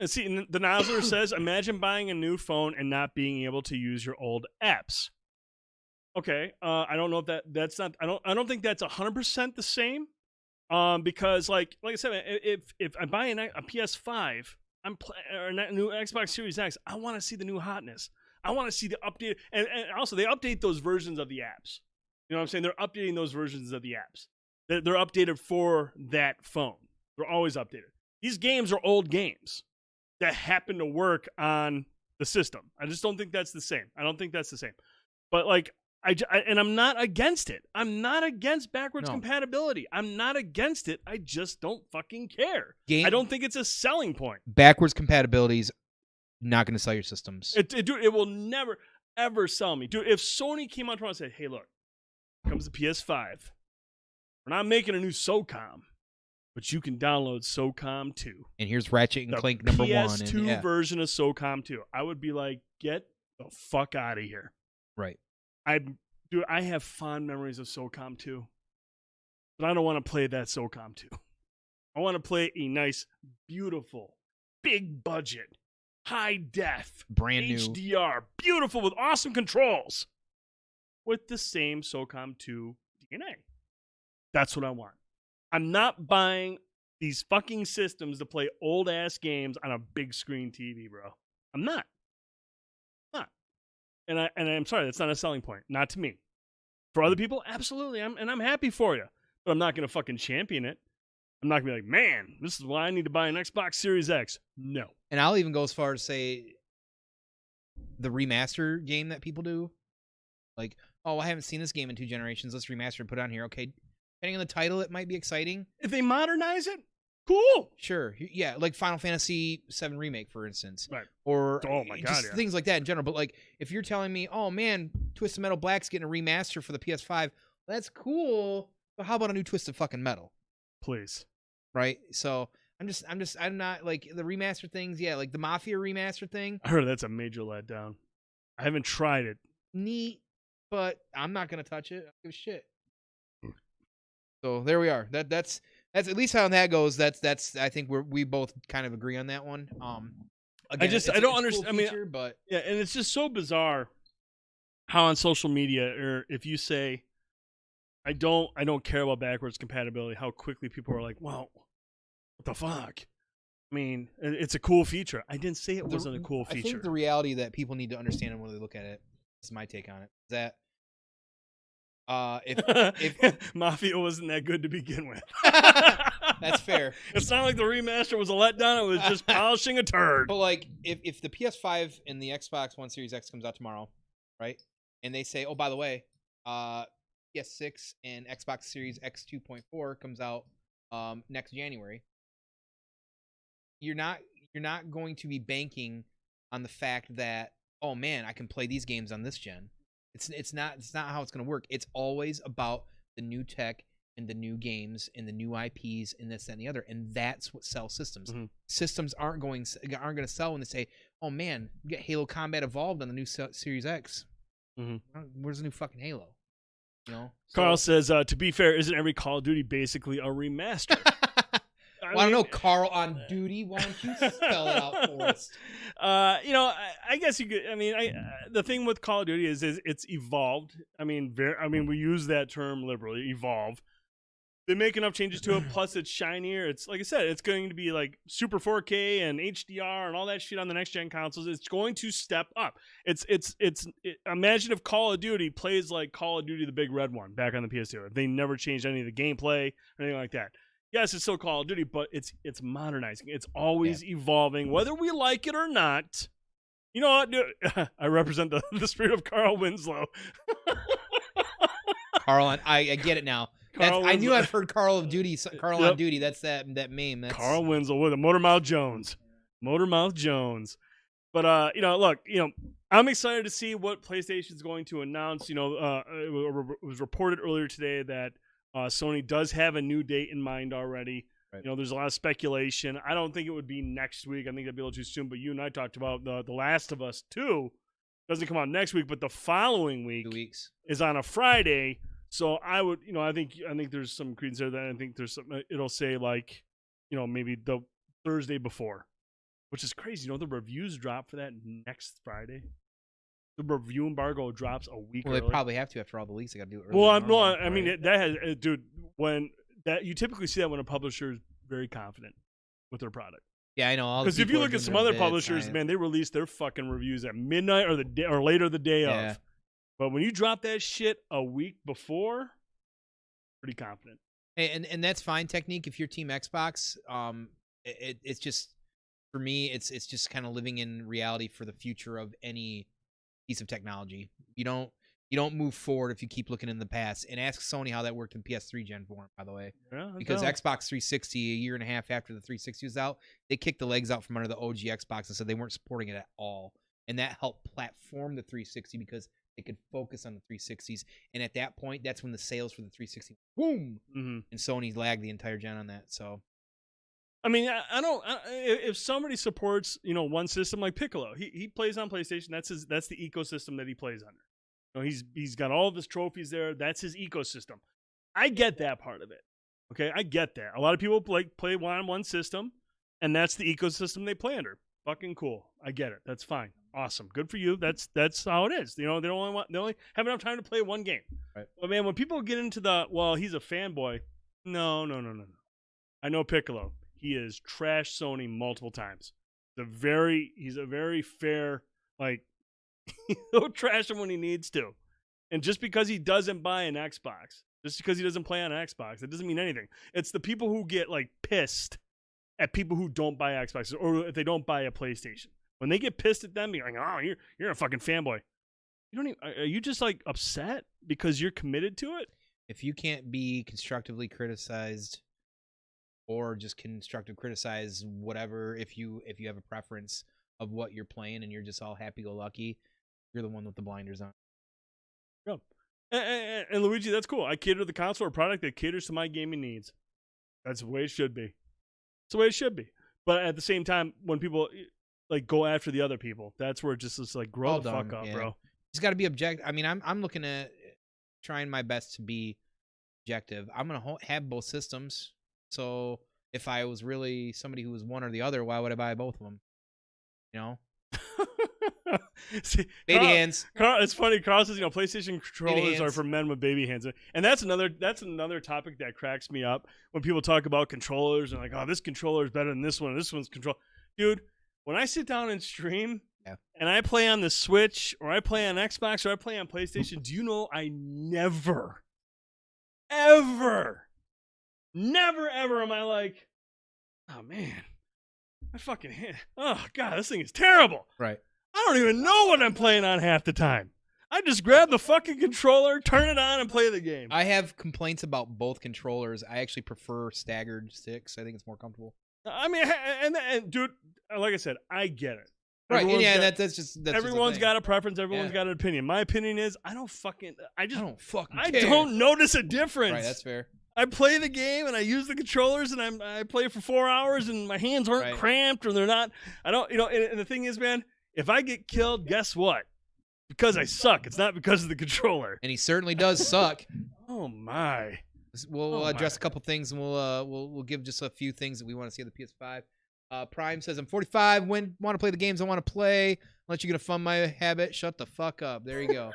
Speaker 1: And see, the Nozzler says, imagine buying a new phone and not being able to use your old apps. Okay, I don't know if that's not. I don't think that's 100% the same. Because like I said, if I buy a PS5, or a new Xbox Series X, I want to see the new hotness. I want to see the update, and also they update those versions of the apps. You know what I'm saying? They're updating those versions of the apps. They're updated for that phone. They're always updated. These games are old games that happen to work on the system. I just don't think that's the same. But like, I'm not against it. I'm not against backwards compatibility. I'm not against it. I just don't fucking care. I don't think it's a selling point.
Speaker 2: Backwards compatibility is not going to sell your systems.
Speaker 1: Dude, it will never, ever sell me. Dude, if Sony came out tomorrow and said, hey, look, here comes the PS5. We're not making a new SOCOM, but you can download SOCOM 2.
Speaker 2: And here's Ratchet and Clank number 1.
Speaker 1: PS2 version of SOCOM 2. I would be like, get the fuck out of here.
Speaker 2: Right.
Speaker 1: I have fond memories of SOCOM 2, but I don't want to play that SOCOM 2. I want to play a nice, beautiful, big budget, high def,
Speaker 2: brand new
Speaker 1: HDR, beautiful with awesome controls, with the same SOCOM 2 DNA. That's what I want. I'm not buying these fucking systems to play old ass games on a big screen TV, bro. I'm not. And I'm sorry, that's not a selling point. Not to me. For other people, absolutely. I'm happy for you. But I'm not going to fucking champion it. I'm not going to be like, man, this is why I need to buy an Xbox Series X. No.
Speaker 2: And I'll even go as far as say the remaster game that people do. Like, oh, I haven't seen this game in 2 generations. Let's remaster and put it on here. Okay. Depending on the title, it might be exciting.
Speaker 1: If they modernize it, cool.
Speaker 2: Sure. Yeah, like Final Fantasy VII Remake, for instance.
Speaker 1: Right.
Speaker 2: Or
Speaker 1: oh my God,
Speaker 2: just things like that in general. But like, if you're telling me, oh man, Twisted Metal Black's getting a remaster for the PS5, that's cool. But how about a new Twisted fucking Metal?
Speaker 1: Please.
Speaker 2: Right? So I'm not like the remaster things. Yeah, like the Mafia remaster thing.
Speaker 1: I heard that's a major letdown. I haven't tried it.
Speaker 2: Neat, but I'm not gonna touch it. I don't give a shit. So there we are. That's at least how that goes. That's I think we both kind of agree on that one. Again,
Speaker 1: I don't understand.
Speaker 2: Cool feature, but
Speaker 1: yeah, and it's just so bizarre how on social media, or if you say, I don't care about backwards compatibility, how quickly people are like, well, what the fuck? I mean, it's a cool feature. I didn't say it wasn't a cool feature.
Speaker 2: I think the reality that people need to understand when they look at it, this is my take on it, is that if
Speaker 1: Mafia wasn't that good to begin with.
Speaker 2: That's fair.
Speaker 1: It's not like the remaster was a letdown. It was just polishing a turd.
Speaker 2: But like, if the PS5 and the Xbox One Series X comes out tomorrow, right? And they say, oh, by the way, PS6 and Xbox Series X 2.4 comes out next January. You're not going to be banking on the fact that, oh man, I can play these games on this gen. It's not how it's going to work. It's always about the new tech and the new games and the new IPs and this, that, and the other, and that's what sells systems. Mm-hmm. Systems aren't going to sell when they say, "Oh man, you get Halo Combat Evolved on the new Series X." Mm-hmm. Where's the new fucking Halo? You know.
Speaker 1: Carl says, "To be fair, isn't every Call of Duty basically a remaster?"
Speaker 2: I don't know, Carl on duty. Why don't you spell it out for us?
Speaker 1: I guess you could. I mean, the thing with Call of Duty is it's evolved. I mean, we use that term liberally, evolve. They make enough changes to it. Plus, it's shinier. It's like I said, it's going to be like Super 4K and HDR and all that shit on the next gen consoles. It's going to step up. Imagine if Call of Duty plays like Call of Duty, the big red one back on the PS2. If they never changed any of the gameplay or anything like that. Yes, it's still Call of Duty, but it's modernizing. It's always evolving, whether we like it or not. You know what, dude? I represent the spirit of Carl Winslow.
Speaker 2: Carl, I get it now. I knew I've heard Carl of Duty. Carl on Duty. That's that meme. That's
Speaker 1: Carl Winslow with a Motormouth Jones. Motormouth Jones. But look, I'm excited to see what PlayStation's going to announce. It was reported earlier today that Sony does have a new date in mind already. Right. There's a lot of speculation. I don't think it would be next week. I think that'd be a little too soon. But you and I talked about The Last of Us 2. Doesn't come out next week, but the following week
Speaker 2: 2 weeks
Speaker 1: is on a Friday. So I would, I think there's some credence there. That I think there's some. It'll say like, maybe the Thursday before, which is crazy. The reviews drop for that next Friday. The review embargo drops a week.
Speaker 2: Well,
Speaker 1: early.
Speaker 2: They probably have to after all the leaks. They got to do it early.
Speaker 1: Well, I mean that has, dude. When that you typically see that when a publisher is very confident with their product.
Speaker 2: Yeah, I know.
Speaker 1: Because if you look at some other publishers, man, they release their fucking reviews at midnight or later the day of. But when you drop that shit a week before, pretty confident.
Speaker 2: And that's fine technique if you're Team Xbox. It's just for me, it's just kind of living in reality for the future of any piece of technology. You don't move forward if you keep looking in the past. And ask Sony how that worked in PS3 Gen 4, by the way. Yeah, because Xbox 360, a year and a half after the 360 was out, they kicked the legs out from under the OG Xbox and said they weren't supporting it at all. And that helped platform the 360 because they could focus on the 360s. And at that point, that's when the sales for the 360, boom! Mm-hmm. And Sony lagged the entire gen on that. So,
Speaker 1: I mean, if somebody supports, one system like Piccolo, he plays on PlayStation. That's the ecosystem that he plays under. He's got all of his trophies there. That's his ecosystem. I get that part of it. Okay, I get that. A lot of people play on one system, and that's the ecosystem they play under. Fucking cool. I get it. That's fine. Awesome. Good for you. That's how it is. They only have enough time to play one game. Right. But man, when people get into he's a fanboy. No. I know Piccolo. He has trashed Sony multiple times. He's a very fair, he'll trash him when he needs to. And just because he doesn't buy an Xbox, just because he doesn't play on an Xbox, it doesn't mean anything. It's the people who get pissed at people who don't buy Xboxes or if they don't buy a PlayStation. When they get pissed at them, being like, "Oh, you're a fucking fanboy." You don't even. Are you just upset because you're committed to it?
Speaker 2: If you can't be constructively criticized, or just constructive criticize whatever, if you have a preference of what you're playing and you're just all happy-go-lucky, you're the one with the blinders on.
Speaker 1: Yeah. And Luigi, that's cool. I cater to the console or product that caters to my gaming needs. That's the way it should be. It's the way it should be. But at the same time, when people go after the other people, that's where it just is grow all the fuck up, bro.
Speaker 2: It's got to be objective. I mean, I'm looking at trying my best to be objective. I'm gonna have both systems. So if I was really somebody who was one or the other, why would I buy both of them?
Speaker 1: See,
Speaker 2: Baby hands.
Speaker 1: Carl, it's funny. Carl says, PlayStation controllers are for men with baby hands, and that's another topic that cracks me up when people talk about controllers and like, oh, this controller is better than this one. This one's control, dude. When I sit down and stream, and I play on the Switch or I play on Xbox or I play on PlayStation, do you know I never, ever am I like, oh man, my fucking hand. Oh god, this thing is terrible.
Speaker 2: Right.
Speaker 1: I don't even know what I'm playing on half the time. I just grab the fucking controller, turn it on, and play the game.
Speaker 2: I have complaints about both controllers. I actually prefer staggered sticks. I think it's more comfortable.
Speaker 1: I mean, and dude, like I said, I get it.
Speaker 2: Right.
Speaker 1: Everyone's
Speaker 2: that's
Speaker 1: everyone's got a preference. Everyone's got an opinion. My opinion is I don't fucking
Speaker 2: care.
Speaker 1: don't notice a difference.
Speaker 2: Right. That's fair.
Speaker 1: I play the game and I use the controllers and I play for 4 hours and my hands aren't cramped or they're not. I don't, and the thing is, man, if I get killed, guess what? Because I suck. It's not because of the controller.
Speaker 2: And he certainly does suck.
Speaker 1: Oh my.
Speaker 2: We'll address a couple things and we'll give just a few things that we want to see on the PS5. Prime says, I'm 45. Want to play the games I want to play. Unless you're going to fund my habit. Shut the fuck up. There you go.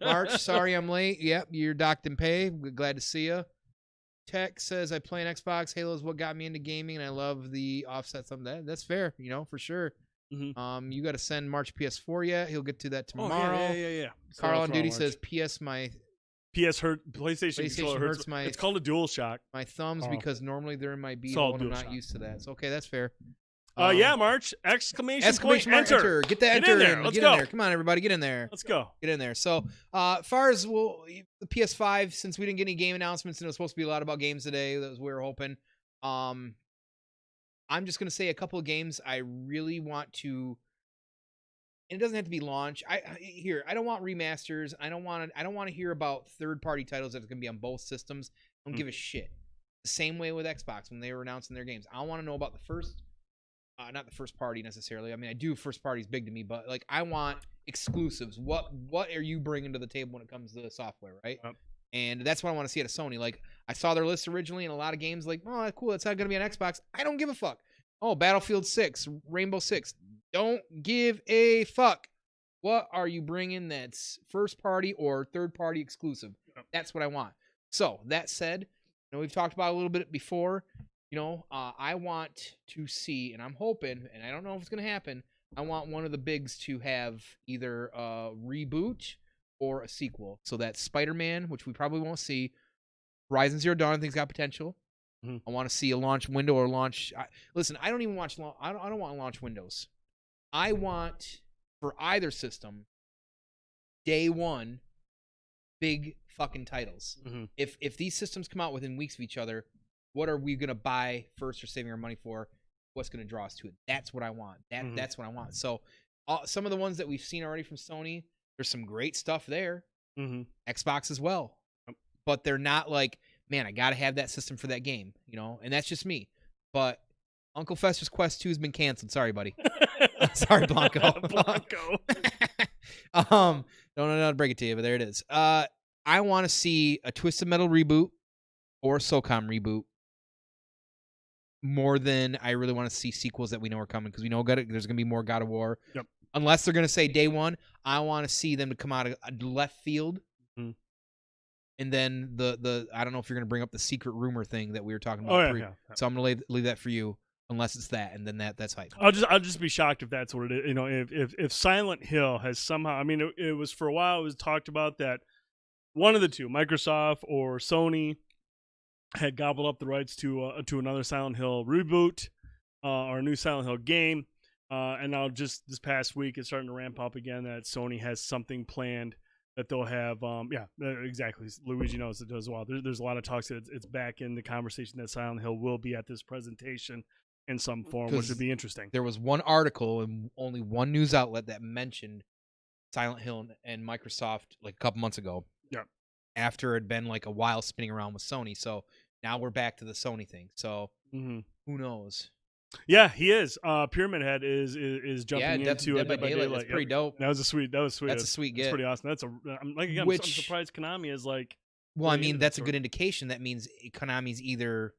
Speaker 2: March, sorry I'm late. Yep, you're docked and pay. Glad to see you. Tech says, I play an Xbox. Halo is what got me into gaming, and I love the offset. That's fair, for sure. Mm-hmm. You got to send March PS4 yet. He'll get to that tomorrow.
Speaker 1: Oh, yeah.
Speaker 2: Carl on duty says, PlayStation
Speaker 1: controller hurts
Speaker 2: my.
Speaker 1: It's called a DualShock.
Speaker 2: My thumbs because normally they're in my beetle and I'm not used to that. So okay, that's fair.
Speaker 1: Yeah, March! Exclamation point, enter.
Speaker 2: Get the enter
Speaker 1: in there. Let's go.
Speaker 2: In there. Come on, everybody, get in there.
Speaker 1: Let's go.
Speaker 2: Get in there. So, as far as the PS5, since we didn't get any game announcements and it was supposed to be a lot about games today, that was what we were hoping. I'm just gonna say a couple of games I really want to. And it doesn't have to be launch. I don't want remasters. I don't want to hear about third-party titles that's gonna be on both systems. I don't give a shit. The same way with Xbox when they were announcing their games. I want to know about the first. Not the first party necessarily. I mean, I do first party is big to me, but like I want exclusives. What are you bringing to the table when it comes to software, right? And that's what I want to see at a Sony. Like I saw their list originally, and a lot of games like, oh, cool, that's not going to be on Xbox. I don't give a fuck. Oh, Battlefield 6, Rainbow Six. Don't give a fuck. What are you bringing that's first party or third party exclusive? That's what I want. So that said, we've talked about it a little bit before. I want to see, and I'm hoping, and I don't know if it's going to happen, I want one of the bigs to have either a reboot or a sequel. So that's Spider-Man, which we probably won't see. Horizon Zero Dawn, I think, has got potential. Mm-hmm. I want to see a launch window or launch. Listen, I don't even watch. I don't want launch windows. I want, for either system, day one, big fucking titles. Mm-hmm. If these systems come out within weeks of each other, what are we going to buy first or saving our money for? What's going to draw us to it? That's what I want. That's what I want. So some of the ones that we've seen already from Sony, there's some great stuff there. Mm-hmm. Xbox as well. But they're not like, man, I got to have that system for that game, and that's just me. But Uncle Fester's Quest 2 has been canceled. Sorry, buddy. Sorry, Blanco.
Speaker 1: Blanco.
Speaker 2: Don't know how to break it to you, but there it is. I want to see a Twisted Metal reboot or a SOCOM reboot more than I really want to see sequels that we know are coming, because we know there's going to be more God of War.
Speaker 1: Yep.
Speaker 2: Unless they're going to say day one, I want to see them to come out of left field. Mm-hmm. And then the I don't know if you're going to bring up the secret rumor thing that we were talking about. Yeah. So I'm going to leave that for you, unless it's that, and then that's hype.
Speaker 1: I'll just be shocked if that's what it is. If Silent Hill has somehow, I mean, it was for a while, it was talked about that one of the two, Microsoft or Sony, had gobbled up the rights to another Silent Hill reboot or a new Silent Hill game, and now just this past week it's starting to ramp up again that Sony has something planned that they'll have. Exactly. Luigi knows it as well. There's a lot of talks that it's back in the conversation that Silent Hill will be at this presentation in some form, which would be interesting.
Speaker 2: There was one article and only one news outlet that mentioned Silent Hill and Microsoft like a couple months ago.
Speaker 1: Yeah.
Speaker 2: After it had been like a while spinning around with Sony. So now we're back to the Sony thing. So who knows?
Speaker 1: Yeah, he is. Pyramid Head is jumping into
Speaker 2: Dead by Daylight. That's pretty dope.
Speaker 1: That was sweet. That's a
Speaker 2: sweet get.
Speaker 1: That's pretty awesome. I'm surprised Konami is like.
Speaker 2: Well, I mean, that's a good indication. That means Konami's either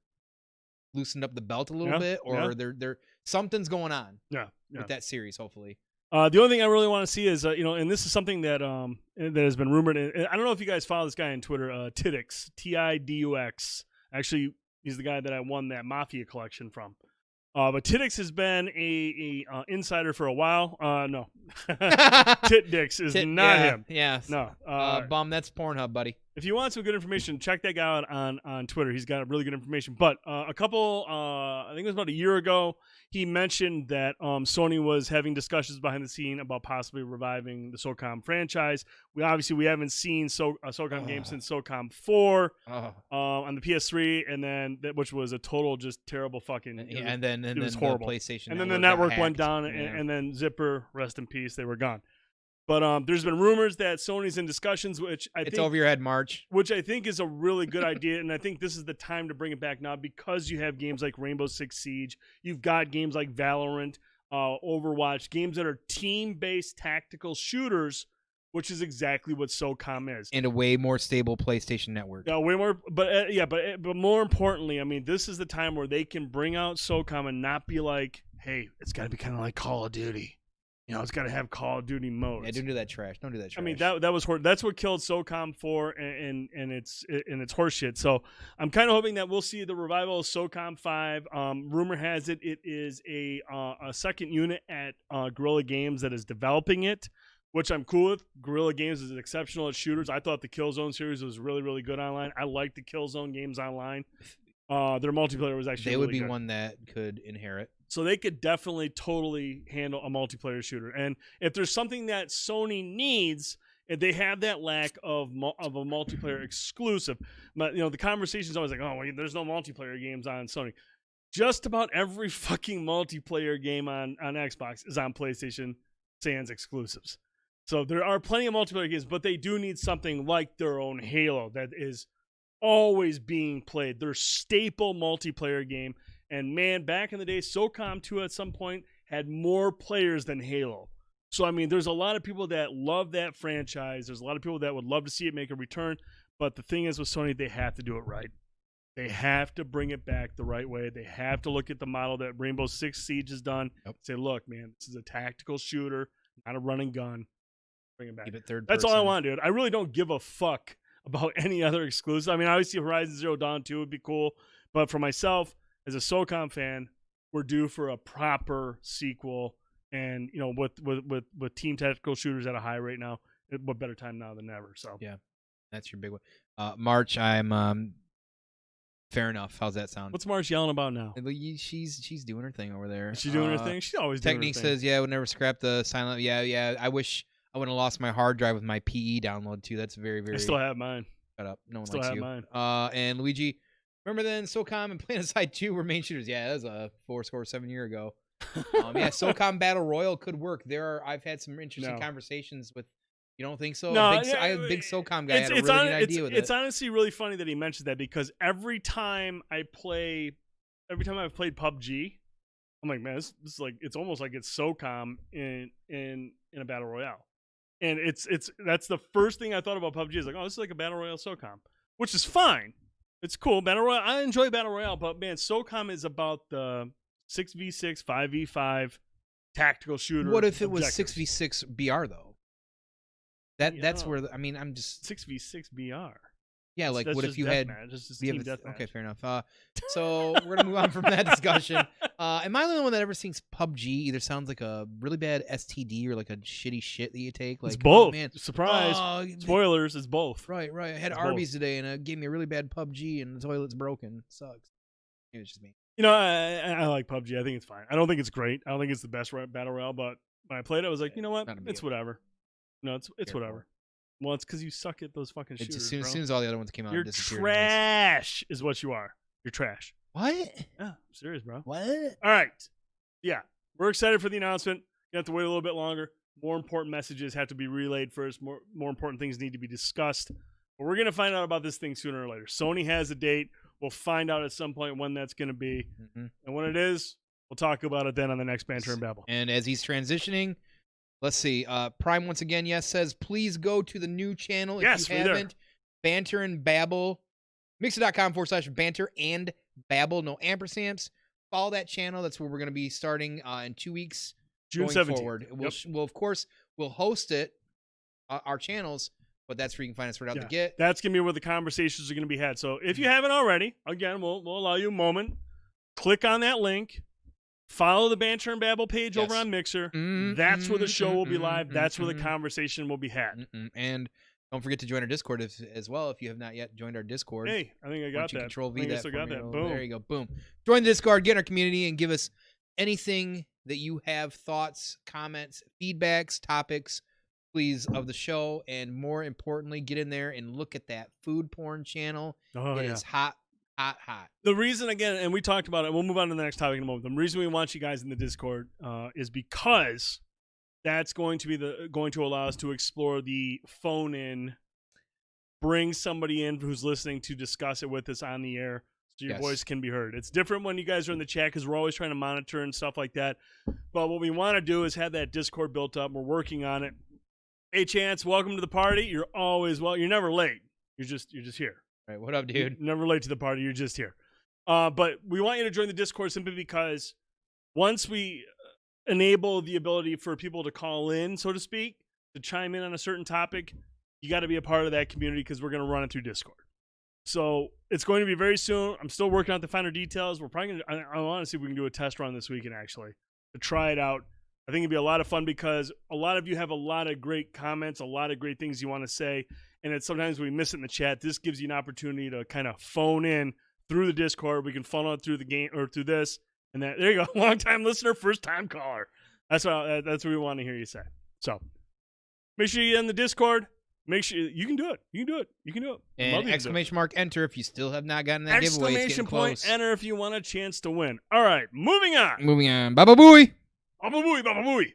Speaker 2: loosened up the belt a little bit, or they're something's going on.
Speaker 1: Yeah.
Speaker 2: With that series, hopefully.
Speaker 1: The only thing I really want to see is, and this is something that has been rumored. And I don't know if you guys follow this guy on Twitter, Tidux, Tidux. Actually, he's the guy that I won that Mafia collection from. But Tidix has been a insider for a while. No, Titdix is not him.
Speaker 2: Yeah,
Speaker 1: no.
Speaker 2: Bum, that's Pornhub, buddy.
Speaker 1: If you want some good information, check that guy out on Twitter. He's got really good information. But I think it was about a year ago, he mentioned that Sony was having discussions behind the scene about possibly reviving the SOCOM franchise. We haven't seen a SOCOM game since SOCOM 4 on the PS3, and then which was a total just terrible fucking.
Speaker 2: And then
Speaker 1: it was horrible.
Speaker 2: The PlayStation
Speaker 1: and then the network went down, and then Zipper, rest in peace, they were gone. But there's been rumors that Sony's in discussions, which I think
Speaker 2: it's over your head, March.
Speaker 1: Which I think is a really good idea, and I think this is the time to bring it back now because you have games like Rainbow Six Siege, you've got games like Valorant, Overwatch, games that are team-based tactical shooters, which is exactly what SOCOM is,
Speaker 2: and a way more stable PlayStation network.
Speaker 1: Yeah, way more. But but more importantly, I mean, this is the time where they can bring out SOCOM and not be like, hey, it's got to be kind of like Call of Duty. It's got to have Call of Duty modes.
Speaker 2: Yeah, don't do that trash. Don't do that trash.
Speaker 1: I mean, that was that's what killed SOCOM 4 and it's horseshit. So I'm kind of hoping that we'll see the revival of SOCOM 5. Rumor has it is a second unit at Guerrilla Games that is developing it, which I'm cool with. Guerrilla Games is exceptional at shooters. I thought the Killzone series was really, really good online. I like the Killzone games online. Their multiplayer was actually really good.
Speaker 2: One that could inherit.
Speaker 1: So they could definitely totally handle a multiplayer shooter. And if there's something that Sony needs, if they have that lack of a multiplayer exclusive, but the conversation is always like, oh, well, there's no multiplayer games on Sony. Just about every fucking multiplayer game on Xbox is on PlayStation sans exclusives. So there are plenty of multiplayer games, but they do need something like their own Halo that is always being played. Their staple multiplayer game. And man, back in the day, SOCOM 2 at some point had more players than Halo. So, I mean, there's a lot of people that love that franchise. There's a lot of people that would love to see it make a return. But the thing is with Sony, they have to do it right. They have to bring it back the right way. They have to look at the model that Rainbow Six Siege has done. Yep. Say, look, man, this is a tactical shooter, not a running gun. Bring it back.
Speaker 2: Keep it third
Speaker 1: That's
Speaker 2: person.
Speaker 1: all I want, dude. I really don't give a fuck about any other exclusive. I mean, obviously Horizon Zero Dawn 2 would be cool. But for myself, as a SOCOM fan, we're due for a proper sequel, and with team tactical shooters at a high rate now, what better time now than ever? So
Speaker 2: yeah, that's your big one. March, I'm fair enough. How's that sound?
Speaker 1: What's March yelling about now?
Speaker 2: She's doing her thing over there.
Speaker 1: Is she doing her thing? She's always doing her thing.
Speaker 2: Technique says, yeah, I would never scrap the silent. Yeah. I wish I would have lost my hard drive with my PE download too. That's very, very.
Speaker 1: I still have mine.
Speaker 2: Shut up. No one
Speaker 1: still
Speaker 2: likes
Speaker 1: have
Speaker 2: you.
Speaker 1: Mine.
Speaker 2: And Luigi. Remember then SOCOM and PlanetSide 2 were main shooters. Yeah, that was a 7 year ago. Yeah, SOCOM Battle Royale could work. I've had some interesting conversations with. You don't think so?
Speaker 1: No,
Speaker 2: I'm a big SOCOM guy. I had a really good idea with it.
Speaker 1: It's honestly really funny that he mentioned that because every time I've played PUBG, I'm like, man, this is like it's almost like it's SOCOM in a battle royale, and that's the first thing I thought about PUBG is like, oh, this is like a battle royale SOCOM, which is fine. It's cool. Battle Royale. I enjoy Battle Royale, but man, SOCOM is about the 6v6, 5v5 tactical shooter.
Speaker 2: What if it was 6v6 BR though? That's where I'm just
Speaker 1: 6v6 BR.
Speaker 2: Yeah, like
Speaker 1: that's
Speaker 2: what if you had
Speaker 1: team deathmatch.
Speaker 2: Okay, fair enough. So we're gonna move on from that discussion. Am I the only one that ever thinks PUBG either sounds like a really bad STD or like a shitty shit that you take? Like,
Speaker 1: it's both.
Speaker 2: Oh, man.
Speaker 1: Surprise! Spoilers. It's both.
Speaker 2: Right. I had
Speaker 1: it's
Speaker 2: Arby's
Speaker 1: both.
Speaker 2: Today and it gave me a really bad PUBG and the toilet's broken. It sucks. Maybe it's just me.
Speaker 1: I like PUBG. I think it's fine. I don't think it's great. I don't think it's the best battle royale. But when I played it, I was like, you know what? It's whatever. No, it's whatever. Well, it's because you suck at those fucking shooters.
Speaker 2: As soon as all the other ones came out,
Speaker 1: you're trash. Is what you are. You're trash.
Speaker 2: What?
Speaker 1: Yeah, I'm serious, bro.
Speaker 2: What?
Speaker 1: All right. Yeah, we're excited for the announcement. You have to wait a little bit longer. More important messages have to be relayed first. More important things need to be discussed. But we're gonna find out about this thing sooner or later. Sony has a date. We'll find out at some point when that's gonna be, and when it is, we'll talk about it then on the next Banter and Babble.
Speaker 2: And as he's transitioning. Let's see. Prime once again, says please go to the new channel if you haven't. Banter and Babble. Mixer.com/Banter and Babble. No ampersamps. Follow that channel. That's where we're going to be starting in 2 weeks.
Speaker 1: June
Speaker 2: going
Speaker 1: 17th.
Speaker 2: forward. We'll of course we'll host it our channels, but that's where you can find us right out the gate.
Speaker 1: That's gonna be where the conversations are gonna be had. So if you haven't already, again, we'll allow you a moment. Click on that link. Follow the Banter and Babble page over on Mixer. That's where the show will be live. That's where the conversation will be had.
Speaker 2: And don't forget to join our Discord as well if you have not yet joined our Discord.
Speaker 1: Hey, I think I got that.
Speaker 2: Control V
Speaker 1: that. Boom.
Speaker 2: There you go. Boom. Join the Discord, get in our community, and give us anything that you have, thoughts, comments, feedbacks, topics, please, of the show. And more importantly, get in there and look at that food porn channel. It is hot.
Speaker 1: The reason, again, and we talked about it, we'll move on to the next topic in a moment. The reason we want you guys in the Discord is because that's going to allow us to explore the phone in, bring somebody in who's listening to discuss it with us on the air, so your voice can be heard. It's different when you guys are in the chat because we're always trying to monitor and stuff like that. But what we want to do is have that Discord built up. We're working on it. Hey, Chance, welcome to the party. You're always you're never late. You're just here.
Speaker 2: Right, what up, dude?
Speaker 1: You're never late to the party. You're just here. But we want you to join the Discord simply because once we enable the ability for people to call in, so to speak, to chime in on a certain topic, you got to be a part of that community because we're going to run it through Discord. So it's going to be very soon. I'm still working out the finer details. We're probably going to, I want to see if we can do a test run this weekend, actually, to try it out. I think it'd be a lot of fun because a lot of you have a lot of great comments, a lot of great things you want to say. And it's sometimes we miss it in the chat. This gives you an opportunity to kind of phone in through the Discord. We can funnel it through the game or through this. And there you go. Long-time listener, first-time caller. That's what we want to hear you say. So make sure you get in the Discord. Make sure you can do it. You can do it.
Speaker 2: And exclamation mark enter if you still have not gotten that giveaway.
Speaker 1: Exclamation point enter if you want a chance to win. All right, moving on.
Speaker 2: Baba booey.
Speaker 1: Baba booey.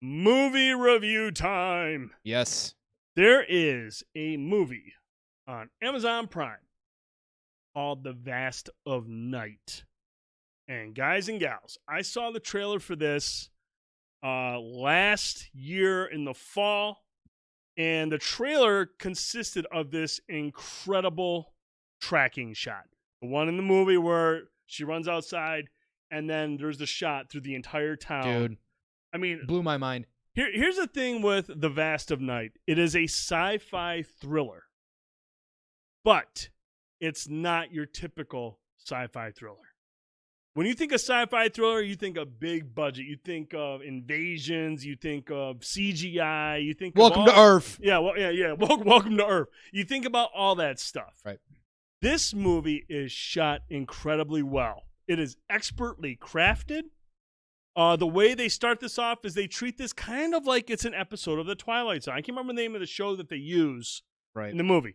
Speaker 1: Movie review time.
Speaker 2: Yes.
Speaker 1: There is a movie on Amazon Prime called The Vast of Night. And guys and gals, I saw the trailer for this last year in the fall. And the trailer consisted of this incredible tracking shot. The one in the movie where she runs outside and then there's the shot through the entire town.
Speaker 2: Dude.
Speaker 1: I mean,
Speaker 2: blew my mind.
Speaker 1: Here's the thing with The Vast of Night. It is a sci-fi thriller. But it's not your typical sci-fi thriller. When you think of sci-fi thriller, you think of big budget. You think of invasions. You think of CGI. You think
Speaker 2: Welcome to Earth.
Speaker 1: Yeah, Welcome to Earth. You think about all that stuff.
Speaker 2: Right.
Speaker 1: This movie is shot incredibly well. It is expertly crafted. The way they start this off is they treat this kind of like it's an episode of The Twilight Zone. I can't remember the name of the show that they use in the movie.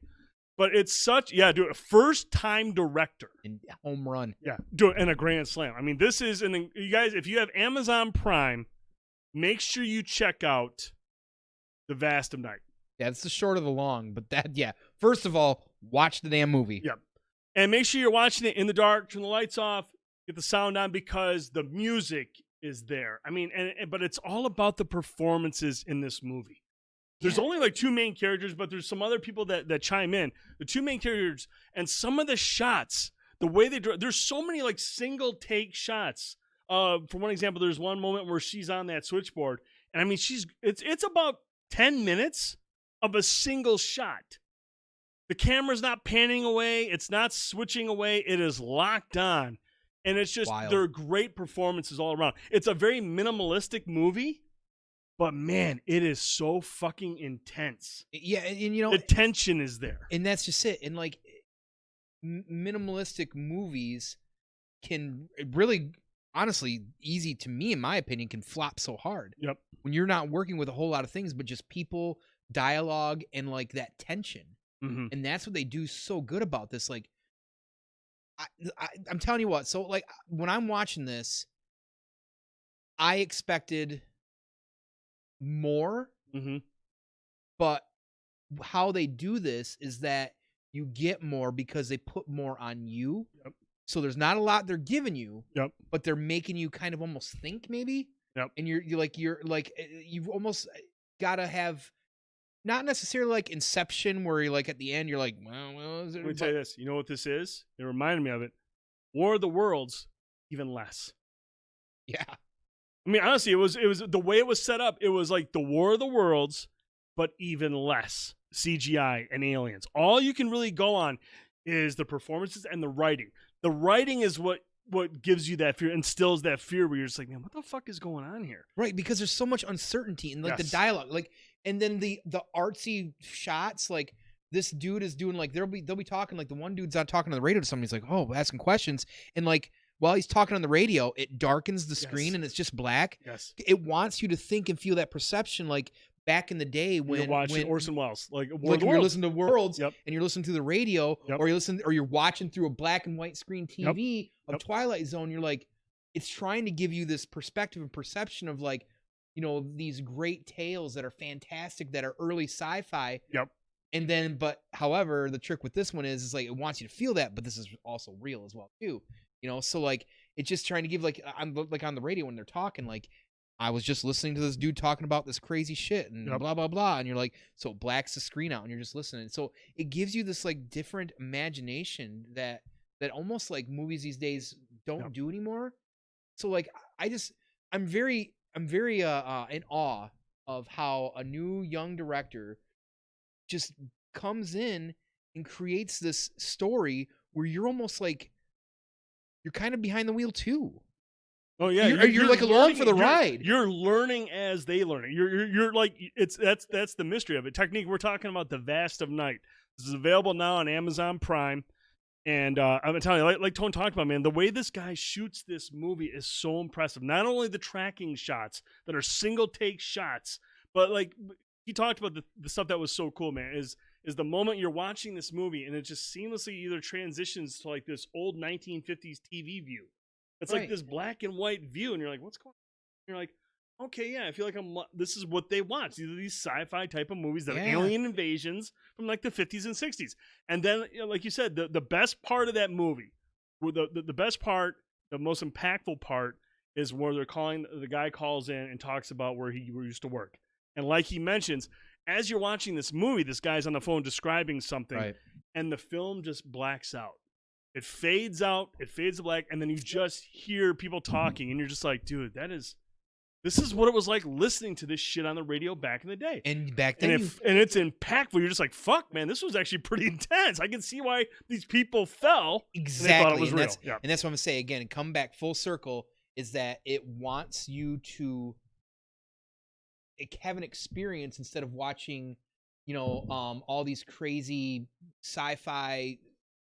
Speaker 1: But it's such, a first-time director.
Speaker 2: And home run.
Speaker 1: Yeah, and a grand slam. I mean, this is, you guys, if you have Amazon Prime, make sure you check out The Vast of Night.
Speaker 2: Yeah, it's the short of the long, but first of all, watch the damn movie.
Speaker 1: Yep. And make sure you're watching it in the dark, turn the lights off, get the sound on because the music is there. I mean, but it's all about the performances in this movie. There's only like two main characters, but there's some other people that chime in. The two main characters and some of the shots, the way they draw, there's so many like single take shots. For one example, there's one moment where she's on that switchboard, and I mean, it's about 10 minutes of a single shot. The camera's not panning away, it's not switching away, it is locked on, and it's just they're great performances all around. It's a very minimalistic movie. But man, it is so fucking intense.
Speaker 2: Yeah, and
Speaker 1: the tension is there,
Speaker 2: and that's just it. And like minimalistic movies can really, honestly, easy to me, in my opinion, can flop so hard.
Speaker 1: Yep.
Speaker 2: When you're not working with a whole lot of things, but just people, dialogue, and like that tension, and that's what they do so good about this. Like, I'm telling you what. So like when I'm watching this, I expected more, but how they do this is that you get more because they put more on you.
Speaker 1: Yep.
Speaker 2: So there's not a lot they're giving you,
Speaker 1: yep,
Speaker 2: but they're making you kind of almost think maybe.
Speaker 1: Yep.
Speaker 2: And you've almost got to have not necessarily like Inception where you're like at the end you're like, well is it?
Speaker 1: Let me tell you this. You know what this is? It reminded me of it. War of the Worlds, even less.
Speaker 2: Yeah.
Speaker 1: I mean, honestly, it was the way it was set up. It was like the War of the Worlds, but even less CGI and aliens. All you can really go on is the performances and the writing. The writing is what gives you that fear, instills that fear where you're just like, man, what the fuck is going on here?
Speaker 2: Right, because there's so much uncertainty in like the dialogue, like, and then the artsy shots, like this dude is doing like they'll be talking, like the one dude's not talking on the radio to somebody, he's like, oh, asking questions, and like while he's talking on the radio, it darkens the screen and it's just black.
Speaker 1: Yes,
Speaker 2: it wants you to think and feel that perception, like back in the day when
Speaker 1: you're watching Orson Welles, like
Speaker 2: you're listening to Worlds, and you're listening to the radio,
Speaker 1: Yep.
Speaker 2: or you're watching through a black and white screen TV of Twilight Zone. You're like, it's trying to give you this perspective and perception of like, you know, these great tales that are fantastic, that are early sci-fi.
Speaker 1: Yep.
Speaker 2: And then, but however, the trick with this one is like it wants you to feel that, but this is also real as well too. You know, so like it's just trying to give like on the radio when they're talking, like I was just listening to this dude talking about this crazy shit and blah blah blah, and you're like, so it blacks the screen out and you're just listening. So it gives you this like different imagination that almost like movies these days don't do anymore. So like I'm very in awe of how a new young director just comes in and creates this story where you're almost like you're kind of behind the wheel too.
Speaker 1: Oh yeah,
Speaker 2: you're like along for the ride.
Speaker 1: You're learning as they learn it. You're like that's the mystery of it. Technique. We're talking about The Vast of Night. This is available now on Amazon Prime, and I'm telling you, like Tone talked about, man, the way this guy shoots this movie is so impressive. Not only the tracking shots that are single take shots, but like he talked about the stuff that was so cool, man. Is the moment you're watching this movie and it just seamlessly either transitions to like this old 1950s TV view. It's like this black and white view, and you're like, what's going on? You're like, okay, yeah, I feel like this is what they want. These are these sci-fi type of movies that are alien invasions from like the 50s and 60s. And then, you know, like you said, the best part of that movie, the best part, the most impactful part is where the guy calls in and talks about where he used to work. And like he mentions, as you're watching this movie, this guy's on the phone describing something, and the film just blacks out. It fades out, it fades to black, and then you just hear people talking, and you're just like, dude, this is what it was like listening to this shit on the radio back in the day.
Speaker 2: And back then,
Speaker 1: and it's impactful. You're just like, fuck, man, this was actually pretty intense. I can see why these people fell.
Speaker 2: Exactly,
Speaker 1: and they thought it was real.
Speaker 2: And that's what I'm gonna say again. Come back full circle is that it wants you to have an experience instead of watching, you know, all these crazy sci-fi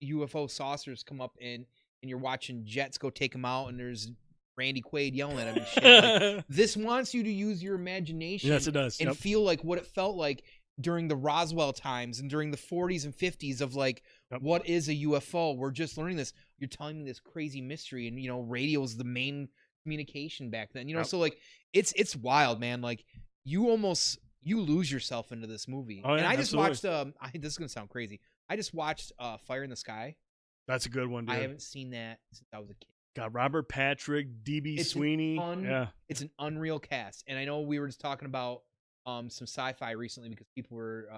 Speaker 2: UFO saucers come up and you're watching jets go take them out and there's Randy Quaid yelling at him and shit. Like, this wants you to use your imagination.
Speaker 1: Yes, it does.
Speaker 2: And feel like what it felt like during the Roswell times and during the 40s and 50s of like, what is a UFO? We're just learning this. You're telling me this crazy mystery, and you know, radio is the main communication back then. You know, so like it's wild, man. Like you lose yourself into this movie.
Speaker 1: Oh, yeah,
Speaker 2: and I just watched
Speaker 1: absolutely.
Speaker 2: this is gonna sound crazy. I just watched Fire in the Sky.
Speaker 1: That's a good one, dude.
Speaker 2: I haven't seen that since I was a kid.
Speaker 1: Got Robert Patrick, D.B. Sweeney.
Speaker 2: It's an unreal cast. And I know we were just talking about some sci-fi recently because people were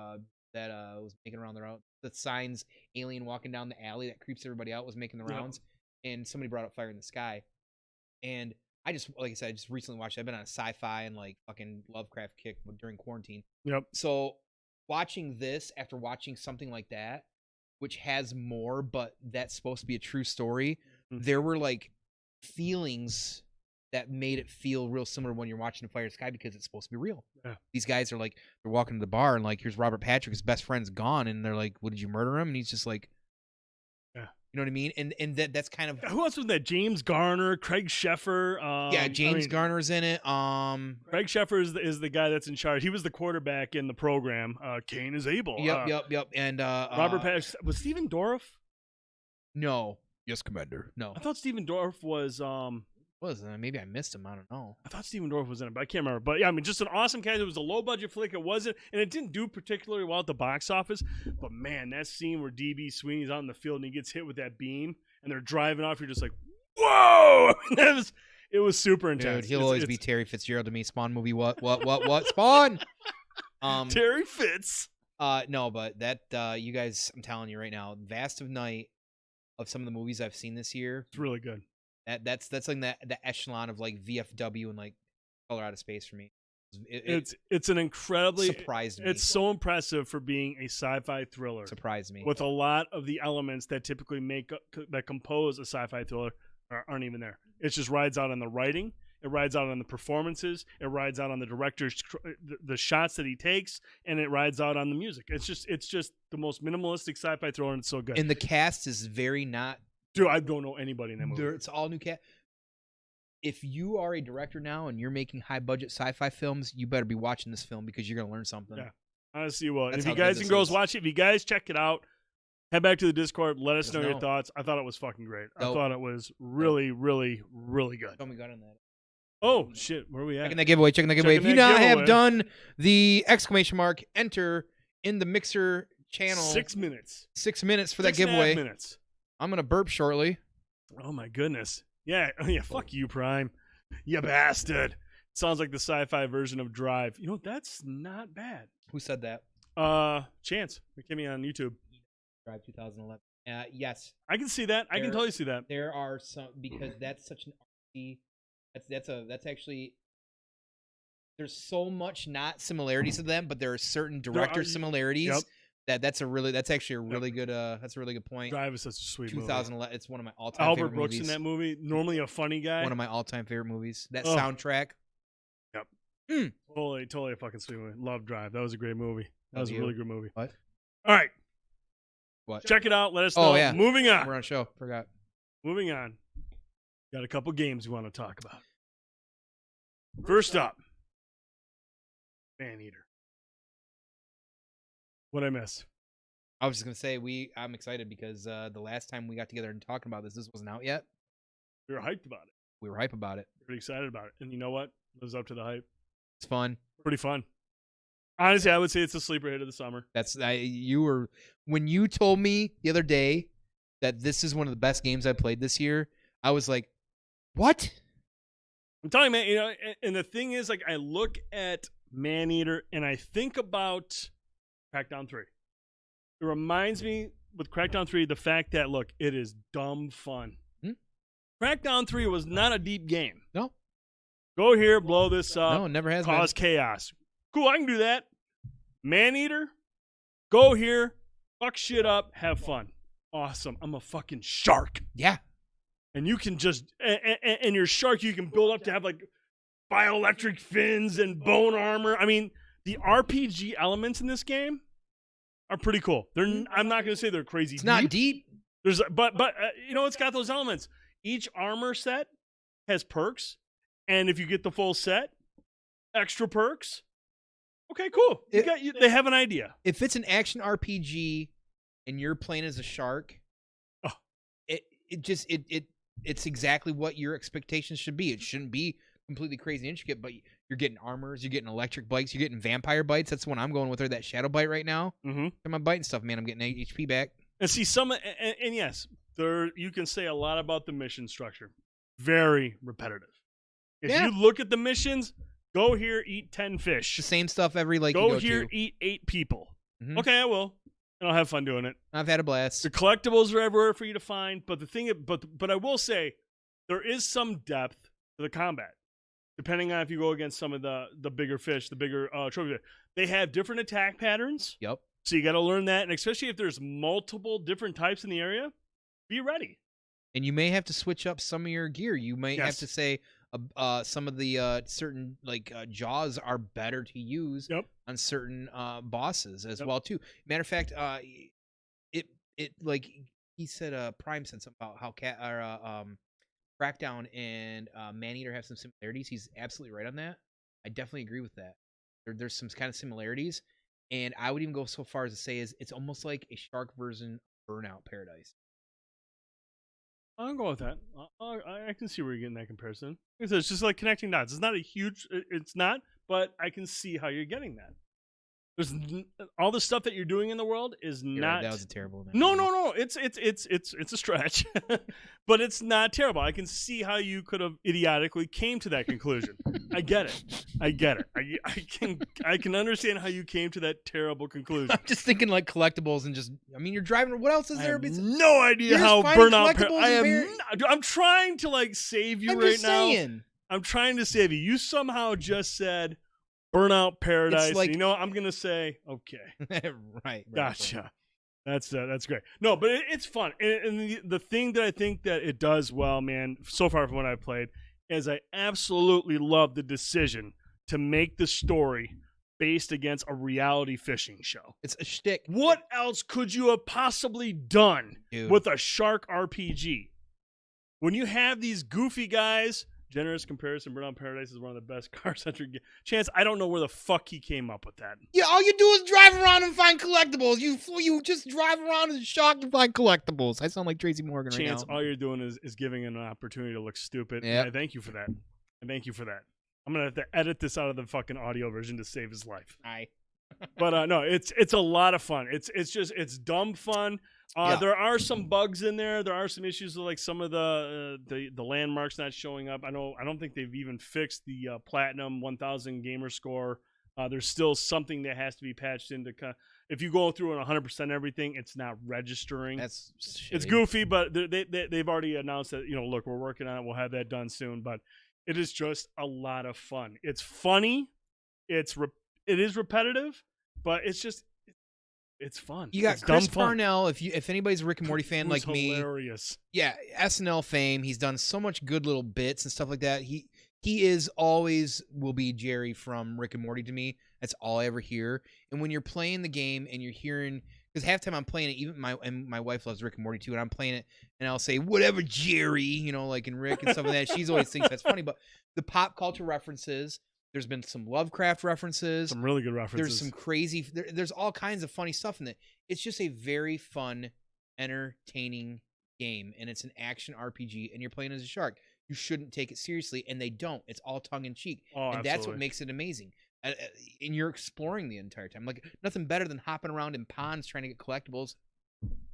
Speaker 2: that was making around the route. The signs, alien walking down the alley that creeps everybody out, was making the rounds. And somebody brought up Fire in the Sky. And I just, like I said, I just recently watched it. I've been on a sci-fi and like fucking Lovecraft kick during quarantine. So watching this after watching something like that, which has more, but that's supposed to be a true story, there were like feelings that made it feel real similar when you're watching Fire in the Sky because it's supposed to be real. These guys are like, they're walking to the bar and like, here's Robert Patrick, his best friend's gone, and they're like, what, did you murder him? And he's just like, you know what I mean? And that's kind of,
Speaker 1: who else was that? James Garner, Craig Sheffer.
Speaker 2: James Garner's in it.
Speaker 1: Craig Sheffer is the guy that's in charge. He was the quarterback in the program. Cain is Abel.
Speaker 2: Yep. And
Speaker 1: Robert Patrick, was Stephen Dorff?
Speaker 2: No. Yes, Commander. No.
Speaker 1: I thought Stephen Dorff was
Speaker 2: maybe I missed him. I don't know.
Speaker 1: I thought Stephen Dorff was in it, but I can't remember. But yeah, I mean, just an awesome cast. It was a low budget flick. It wasn't, and it didn't do particularly well at the box office. But man, that scene where DB Sweeney's out in the field and he gets hit with that beam, and they're driving off, you're just like, whoa! It was super intense.
Speaker 2: Dude, he'll always be Terry Fitzgerald to me. Spawn movie. What? Spawn.
Speaker 1: Terry Fitz.
Speaker 2: No, but that you guys, I'm telling you right now, Vast of Night of some of the movies I've seen this year,
Speaker 1: it's really good.
Speaker 2: That's like the echelon of like VFW and like Color Out of Space for me.
Speaker 1: It's an incredibly
Speaker 2: surprised me.
Speaker 1: It's so impressive for being a sci-fi thriller.
Speaker 2: Surprised me
Speaker 1: with a lot of the elements that typically that compose a sci-fi thriller aren't even there. It just rides out on the writing. It rides out on the performances. It rides out on the director's the shots that he takes, and it rides out on the music. It's just the most minimalistic sci-fi thriller, and it's so good.
Speaker 2: And the cast is very not.
Speaker 1: Dude, I don't know anybody in that movie.
Speaker 2: It's all new cast. If you are a director now and you're making high-budget sci-fi films, you better be watching this film because you're going to learn something.
Speaker 1: Yeah, honestly, well,
Speaker 2: That's
Speaker 1: if you guys and girls watch it, if you guys check it out, head back to the Discord. Let us know your thoughts. I thought it was fucking great. I thought it was really, really, really good.
Speaker 2: Tell me got on that.
Speaker 1: Oh, shit. Where are we at?
Speaker 2: Checking that giveaway. If you not have done the exclamation mark, enter in the Mixer channel.
Speaker 1: 6 minutes.
Speaker 2: 6 minutes for that giveaway.
Speaker 1: 6.5 minutes.
Speaker 2: I'm going to burp shortly.
Speaker 1: Oh, my goodness. Yeah, fuck you, Prime. You bastard. Sounds like the sci-fi version of Drive. You know, that's not bad.
Speaker 2: Who said that?
Speaker 1: Chance. McKinney on YouTube.
Speaker 2: Drive 2011. Yes.
Speaker 1: I can see that. I can totally see that.
Speaker 2: There are some, because that's such an artsy, that's actually, there's so much not similarities to them, but there are certain director similarities.
Speaker 1: Yep.
Speaker 2: That's actually a really good that's a really good point.
Speaker 1: Drive is such a sweet
Speaker 2: 2011
Speaker 1: movie.
Speaker 2: It's one of my all-time
Speaker 1: Albert
Speaker 2: favorite
Speaker 1: Brooks
Speaker 2: movies.
Speaker 1: in that movie, normally a funny guy.
Speaker 2: One of my all-time favorite movies. That soundtrack.
Speaker 1: Yep. Totally a fucking sweet movie. Love Drive. That was a great movie. That was a really good movie.
Speaker 2: What?
Speaker 1: All right.
Speaker 2: What?
Speaker 1: Check it out. Let us know.
Speaker 2: Oh, yeah.
Speaker 1: Moving on.
Speaker 2: We're on show. Forgot.
Speaker 1: Moving on. Got a couple games we want to talk about. First up, Maneater. What'd I miss?
Speaker 2: I was just gonna say I'm excited because the last time we got together and talking about this wasn't out yet.
Speaker 1: We were hyped about it.
Speaker 2: We were hype about it.
Speaker 1: Pretty excited about it. And you know what? Lives up to the hype.
Speaker 2: It's fun.
Speaker 1: Pretty fun. Honestly, I would say it's a sleeper hit of the summer.
Speaker 2: When you told me the other day that this is one of the best games I played this year, I was like, what?
Speaker 1: I'm telling you, man, you know, and the thing is, like, I look at Maneater and I think about Crackdown 3. It reminds me with Crackdown 3 the fact that, look, it is dumb fun. Crackdown 3 was not a deep game.
Speaker 2: No.
Speaker 1: Go here, blow this up.
Speaker 2: No, it never has
Speaker 1: cause
Speaker 2: been.
Speaker 1: chaos. Cool, I can do that. Maneater, go here, fuck shit up, have fun. Awesome. I'm a fucking shark.
Speaker 2: Yeah.
Speaker 1: And you can just, and your shark, you can build up to have like bioelectric fins and bone armor. I mean, the RPG elements in this game are pretty cool. I'm not going to say they're crazy.
Speaker 2: It's not deep.
Speaker 1: But you know, it's got those elements. Each armor set has perks, and if you get the full set, extra perks. Okay, cool. They have an idea.
Speaker 2: If it's an action RPG and you're playing as a shark, it's exactly what your expectations should be. It shouldn't be completely crazy intricate, but you're getting armors, you're getting electric bites, you're getting vampire bites. That's the one I'm going with, that shadow bite right now.
Speaker 1: Mm-hmm.
Speaker 2: I'm biting stuff, man. I'm getting HP back.
Speaker 1: And see, and yes, you can say a lot about the mission structure. Very repetitive. If you look at the missions, go here, eat 10 fish.
Speaker 2: The same stuff every
Speaker 1: go here, eat 8 people.
Speaker 2: Mm-hmm.
Speaker 1: Okay, I will. And I'll have fun doing it.
Speaker 2: I've had a blast.
Speaker 1: The collectibles are everywhere for you to find, but but I will say there is some depth to the combat. Depending on if you go against some of the bigger fish, the bigger trophy fish. They have different attack patterns.
Speaker 2: Yep.
Speaker 1: So you got to learn that, and especially if there's multiple different types in the area, be ready.
Speaker 2: And you may have to switch up some of your gear. You may have to say some of the certain jaws are better to use on certain bosses as well too. Matter of fact, it like he said, Prime said something about how Crackdown and Maneater have some similarities. He's absolutely right on that. I definitely agree with that. There's some kind of similarities. And I would even go so far as to say it's almost like a shark version of Burnout Paradise.
Speaker 1: I'll go with that. I can see where you're getting that comparison. It's just like connecting dots. It's not a huge. It's not, but I can see how you're getting that. There's all the stuff that you're doing in the world is not.
Speaker 2: That was a terrible name.
Speaker 1: No. It's a stretch, but it's not terrible. I can see how you could have idiotically came to that conclusion. I get it. I can understand how you came to that terrible conclusion.
Speaker 2: I'm just thinking like collectibles and just. I mean, you're driving. What else is there?
Speaker 1: No idea how Burnout. I'm trying to like save you right now. I'm trying to save you. You somehow just said Burnout Paradise.
Speaker 2: Like,
Speaker 1: you know, I'm gonna say okay.
Speaker 2: right.
Speaker 1: Gotcha. That's great. No, but it's fun. And the thing that I think that it does well, man, so far from what I've played, is I absolutely love the decision to make the story based against a reality fishing show.
Speaker 2: It's a shtick.
Speaker 1: What else could you have possibly done with a shark RPG? When you have these goofy guys, generous comparison, Burnout Paradise is one of the best car-centric games. Chance, I don't know where the fuck he came up with that.
Speaker 2: Yeah, all you do is drive around and find collectibles. You just drive around and shark and find collectibles. I sound like Tracy Morgan right now.
Speaker 1: Chance, all you're doing is giving an opportunity to look stupid. Yep. And I thank you for that. I'm going to have to edit this out of the fucking audio version to save his life.
Speaker 2: Aye.
Speaker 1: But no, it's a lot of fun. It's dumb fun. There are some bugs in there. There are some issues with like some of the landmarks not showing up. I don't think they've even fixed the platinum 1000 gamer score. There's still something that has to be patched into. If you go through and 100% everything, it's not registering.
Speaker 2: It's
Speaker 1: goofy, but they've already announced that, look, we're working on it. We'll have that done soon. But it is just a lot of fun. It's funny. It is repetitive, but it's fun.
Speaker 2: You got Chris Parnell. If anybody's a Rick and Morty fan like me,
Speaker 1: hilarious.
Speaker 2: Yeah, SNL fame. He's done so much good little bits and stuff like that. He is always will be Jerry from Rick and Morty to me. That's all I ever hear. And when you're playing the game and you're hearing, because half the time I'm playing it, even my wife loves Rick and Morty too, and I'm playing it and I'll say whatever Jerry, like in Rick and stuff like that. She's always thinks that's funny, but the pop culture references. There's been some Lovecraft references.
Speaker 1: Some really good references.
Speaker 2: There's some crazy. There's all kinds of funny stuff in it. It's just a very fun, entertaining game, and it's an action RPG, and you're playing as a shark. You shouldn't take it seriously, and they don't. It's all tongue-in-cheek, and that's what makes it amazing. And you're exploring the entire time. Like, nothing better than hopping around in ponds trying to get collectibles.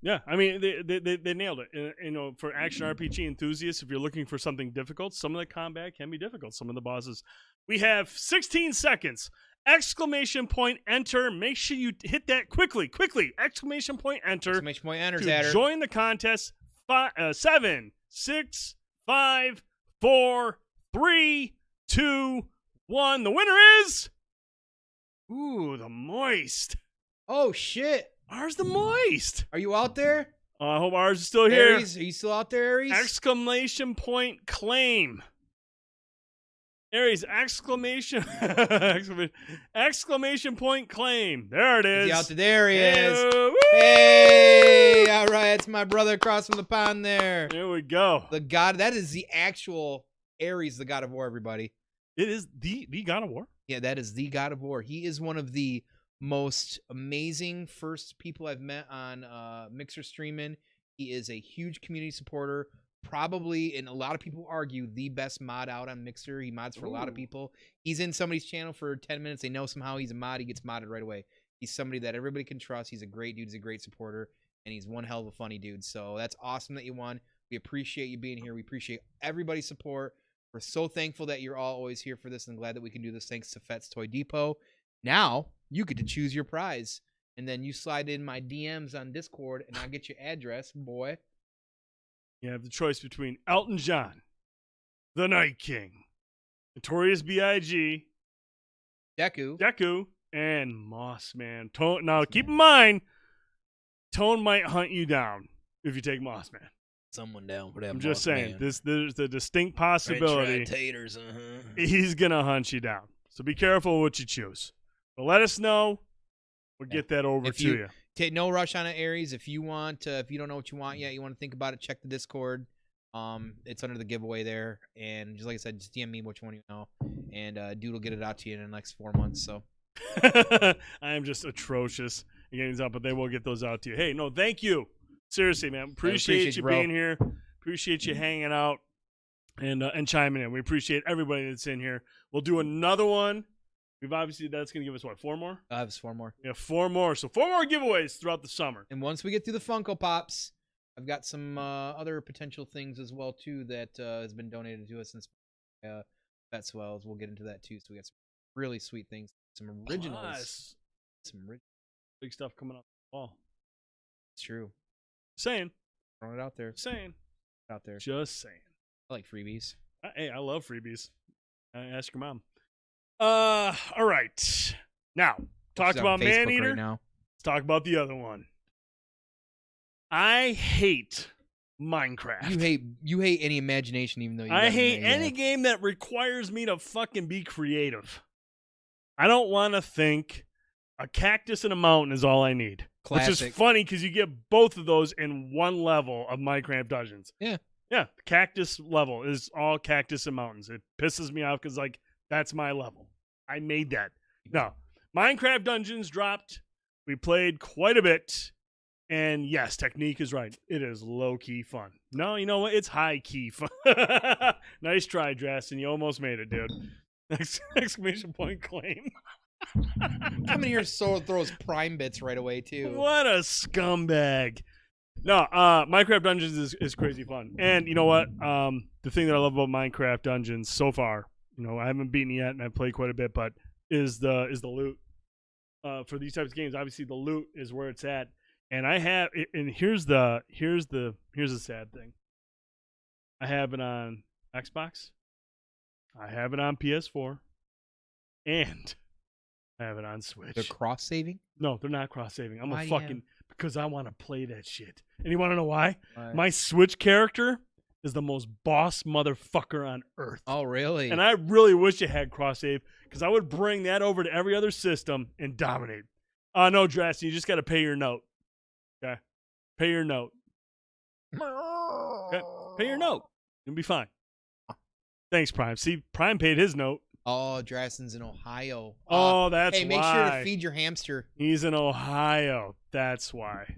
Speaker 1: Yeah, I mean, they nailed it. For action RPG enthusiasts, if you're looking for something difficult, some of the combat can be difficult. Some of the bosses. We have 16 seconds. Exclamation point, enter. Make sure you hit that quickly. Exclamation point, enter.
Speaker 2: Exclamation point, enter.
Speaker 1: To join the contest. 7, 6, 5, 4, 3, 2, 1. The winner is... Ooh, the Moist.
Speaker 2: Oh, shit.
Speaker 1: Ours the Moist.
Speaker 2: Are you out there?
Speaker 1: I hope ours is still here.
Speaker 2: Aries, are you still out there, Aries?
Speaker 1: Exclamation point claim. Aries, exclamation point claim. There it is.
Speaker 2: Is he out there? There he is.
Speaker 1: Woo!
Speaker 2: Hey, all right. It's my brother across from the pond there.
Speaker 1: There we go.
Speaker 2: The god, that is the actual Ares, the god of war, everybody.
Speaker 1: It is the god of war?
Speaker 2: Yeah, that is the god of war. He is one of the most amazing first people I've met on Mixer streaming. He is a huge community supporter. Probably, and a lot of people argue, the best mod out on Mixer. He mods for a lot of people. He's in somebody's channel for 10 minutes. They know somehow he's a mod. He gets modded right away. He's somebody that everybody can trust. He's a great dude. He's a great supporter. And he's one hell of a funny dude. So that's awesome that you won. We appreciate you being here. We appreciate everybody's support. We're so thankful that you're all always here for this and glad that we can do this thanks to Fet's Toy Depot. Now, you get to choose your prize. And then you slide in my DMs on Discord and I'll get your address, boy.
Speaker 1: You have the choice between Elton John, the Night King, Notorious B.I.G., Deku, and Moss Man. Now, keep in mind, Tone might hunt you down if you take Moss Man.
Speaker 2: Someone down for that.
Speaker 1: I'm just saying, there's a distinct possibility
Speaker 2: taters,
Speaker 1: he's going to hunt you down. So be careful what you choose. But let us know. We'll get that over to you.
Speaker 2: Take no rush on it, Aries. If you want, if you don't know what you want yet, you want to think about it, check the Discord. It's under the giveaway there. And just like I said, just DM me which one you know. And dude will get it out to you in the next 4 months. So
Speaker 1: I am just atrocious at getting these out, but they will get those out to you. Hey, no, thank you. Seriously, man. Appreciate you being here. Appreciate you hanging out and chiming in. We appreciate everybody that's in here. We'll do another one. We've obviously, that's going to give us, what, 4 more?
Speaker 2: I have 4 more.
Speaker 1: Yeah, 4 more. So 4 more giveaways throughout the summer.
Speaker 2: And once we get through the Funko Pops, I've got some other potential things as well, too, that has been donated to us since Pet Swells. We'll get into that, too. So we got some really sweet things. Some originals.
Speaker 1: Plus,
Speaker 2: some
Speaker 1: big stuff coming up in the fall.
Speaker 2: It's true.
Speaker 1: Saying.
Speaker 2: Throwing it out there.
Speaker 1: Saying.
Speaker 2: Out there.
Speaker 1: Just saying.
Speaker 2: I like freebies.
Speaker 1: Hey, I love freebies. Ask your mom. All right. Now, talked about Maneater.
Speaker 2: Right now.
Speaker 1: Let's talk about the other one. I hate Minecraft.
Speaker 2: You hate any imagination, even though
Speaker 1: I hate any game that requires me to fucking be creative. I don't want to think. A cactus and a mountain is all I need.
Speaker 2: Classic.
Speaker 1: Which is funny because you get both of those in one level of Minecraft Dungeons.
Speaker 2: Yeah.
Speaker 1: Yeah, the cactus level is all cactus and mountains. It pisses me off because, like, that's my level. I made that. No, Minecraft Dungeons dropped. We played quite a bit. And, yes, Technique is right. It is low-key fun. No, you know what? It's high-key fun. Nice try, Drastin. You almost made it, dude. Exclamation point claim.
Speaker 2: Coming here throws prime bits right away, too.
Speaker 1: What a scumbag. No, Minecraft Dungeons is crazy fun. And you know what? The thing that I love about Minecraft Dungeons so far, you know, I haven't beaten it yet and I've played quite a bit, but is the loot. For these types of games, obviously the loot is where it's at. And here's the sad thing. I have it on Xbox. I have it on PS4. And I have it on Switch.
Speaker 2: They're cross-saving?
Speaker 1: No, they're not cross-saving.
Speaker 2: Why
Speaker 1: Because I want to play that shit. And you want to know why? My Switch character is the most boss motherfucker on earth.
Speaker 2: Oh, really?
Speaker 1: And I really wish it had cross-save because I would bring that over to every other system and dominate. No, Drasty, you just got to pay your note. Okay? Pay your note. Okay? Pay your note. You'll be fine. Thanks, Prime. See, Prime paid his note.
Speaker 2: Oh, Drastin's in Ohio.
Speaker 1: Oh, that's why.
Speaker 2: Hey, make sure to feed your hamster.
Speaker 1: He's in Ohio. That's why.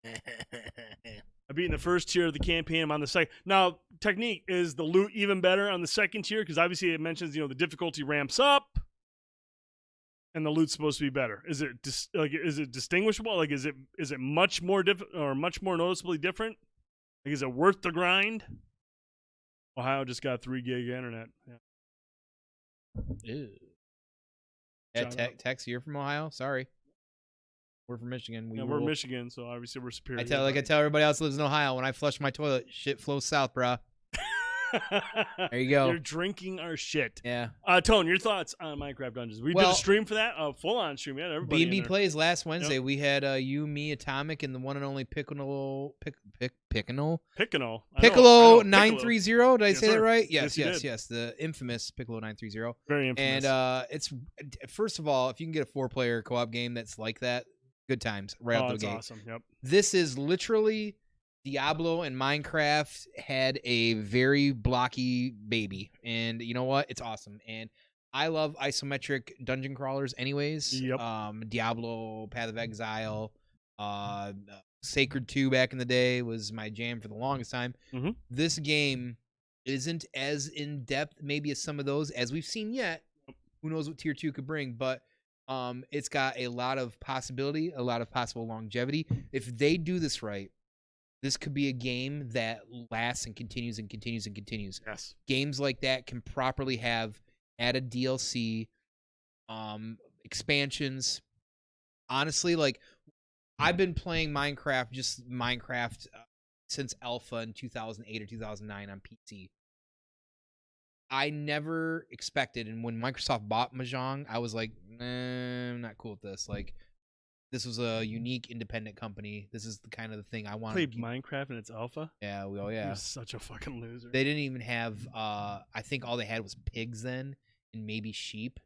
Speaker 1: I've beaten the first tier of the campaign. I'm on the second. Now, Technique, is the loot even better on the second tier? Because obviously it mentions, you know, the difficulty ramps up, and the loot's supposed to be better. Is it is it distinguishable? Like, is it much more much more noticeably different? Like, is it worth the grind? Ohio just got 3 gig internet. Yeah.
Speaker 2: Ew. Yeah, Tex, you're from Ohio? Sorry. We're from Michigan.
Speaker 1: We're Michigan, so obviously we're superior.
Speaker 2: I tell everybody else who lives in Ohio, when I flush my toilet, shit flows south, bruh. There you go.
Speaker 1: You're drinking our shit.
Speaker 2: Yeah.
Speaker 1: Tone, your thoughts on Minecraft Dungeons? We did a stream for that, full-on stream. Yeah, everybody.
Speaker 2: B&B Plays last Wednesday. Yep. We had you, me, Atomic, and the one and only Piccolo 930. Did I say that right? Yes. The infamous Piccolo 930.
Speaker 1: Very infamous.
Speaker 2: And it's, first of all, if you can get a 4-player co-op game that's like that, good times right out the gate.
Speaker 1: Awesome. Yep.
Speaker 2: This is literally Diablo and Minecraft had a very blocky baby, and you know what? It's awesome. And I love isometric dungeon crawlers anyways.
Speaker 1: Yep.
Speaker 2: Diablo, Path of Exile, Sacred 2 back in the day was my jam for the longest time.
Speaker 1: Mm-hmm.
Speaker 2: This game isn't as in-depth maybe as some of those as we've seen yet. Who knows what Tier 2 could bring, but it's got a lot of possibility, a lot of possible longevity. If they do this right, this could be a game that lasts and continues and continues and continues.
Speaker 1: Yes.
Speaker 2: Games like that can properly have added DLC, expansions. Honestly, like, I've been playing Minecraft since alpha in 2008 or 2009 on PC. I never expected, and when Microsoft bought Mahjong, I was like, I'm not cool with this. Like, this was a unique independent company. This is the kind of the thing I want.
Speaker 1: Played Minecraft in its alpha?
Speaker 2: Yeah,
Speaker 1: You're such a fucking loser.
Speaker 2: They didn't even have, I think all they had was pigs then, and maybe sheep,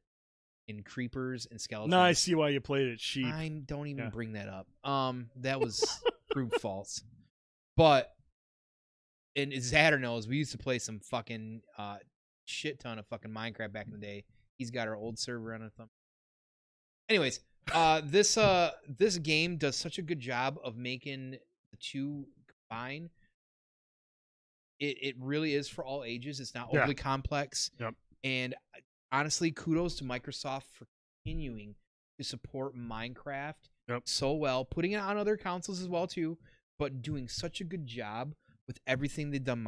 Speaker 2: and creepers, and skeletons.
Speaker 1: No, I see why you played it, sheep.
Speaker 2: Don't even bring that up. That was proved false. But, and Zatter knows, we used to play some fucking shit ton of fucking Minecraft back in the day. He's got our old server on a thumb. Anyways, this game does such a good job of making the two combine. It really is for all ages. It's not overly complex.
Speaker 1: Yep.
Speaker 2: And honestly, kudos to Microsoft for continuing to support Minecraft so well, putting it on other consoles as well too, but doing such a good job with everything they've done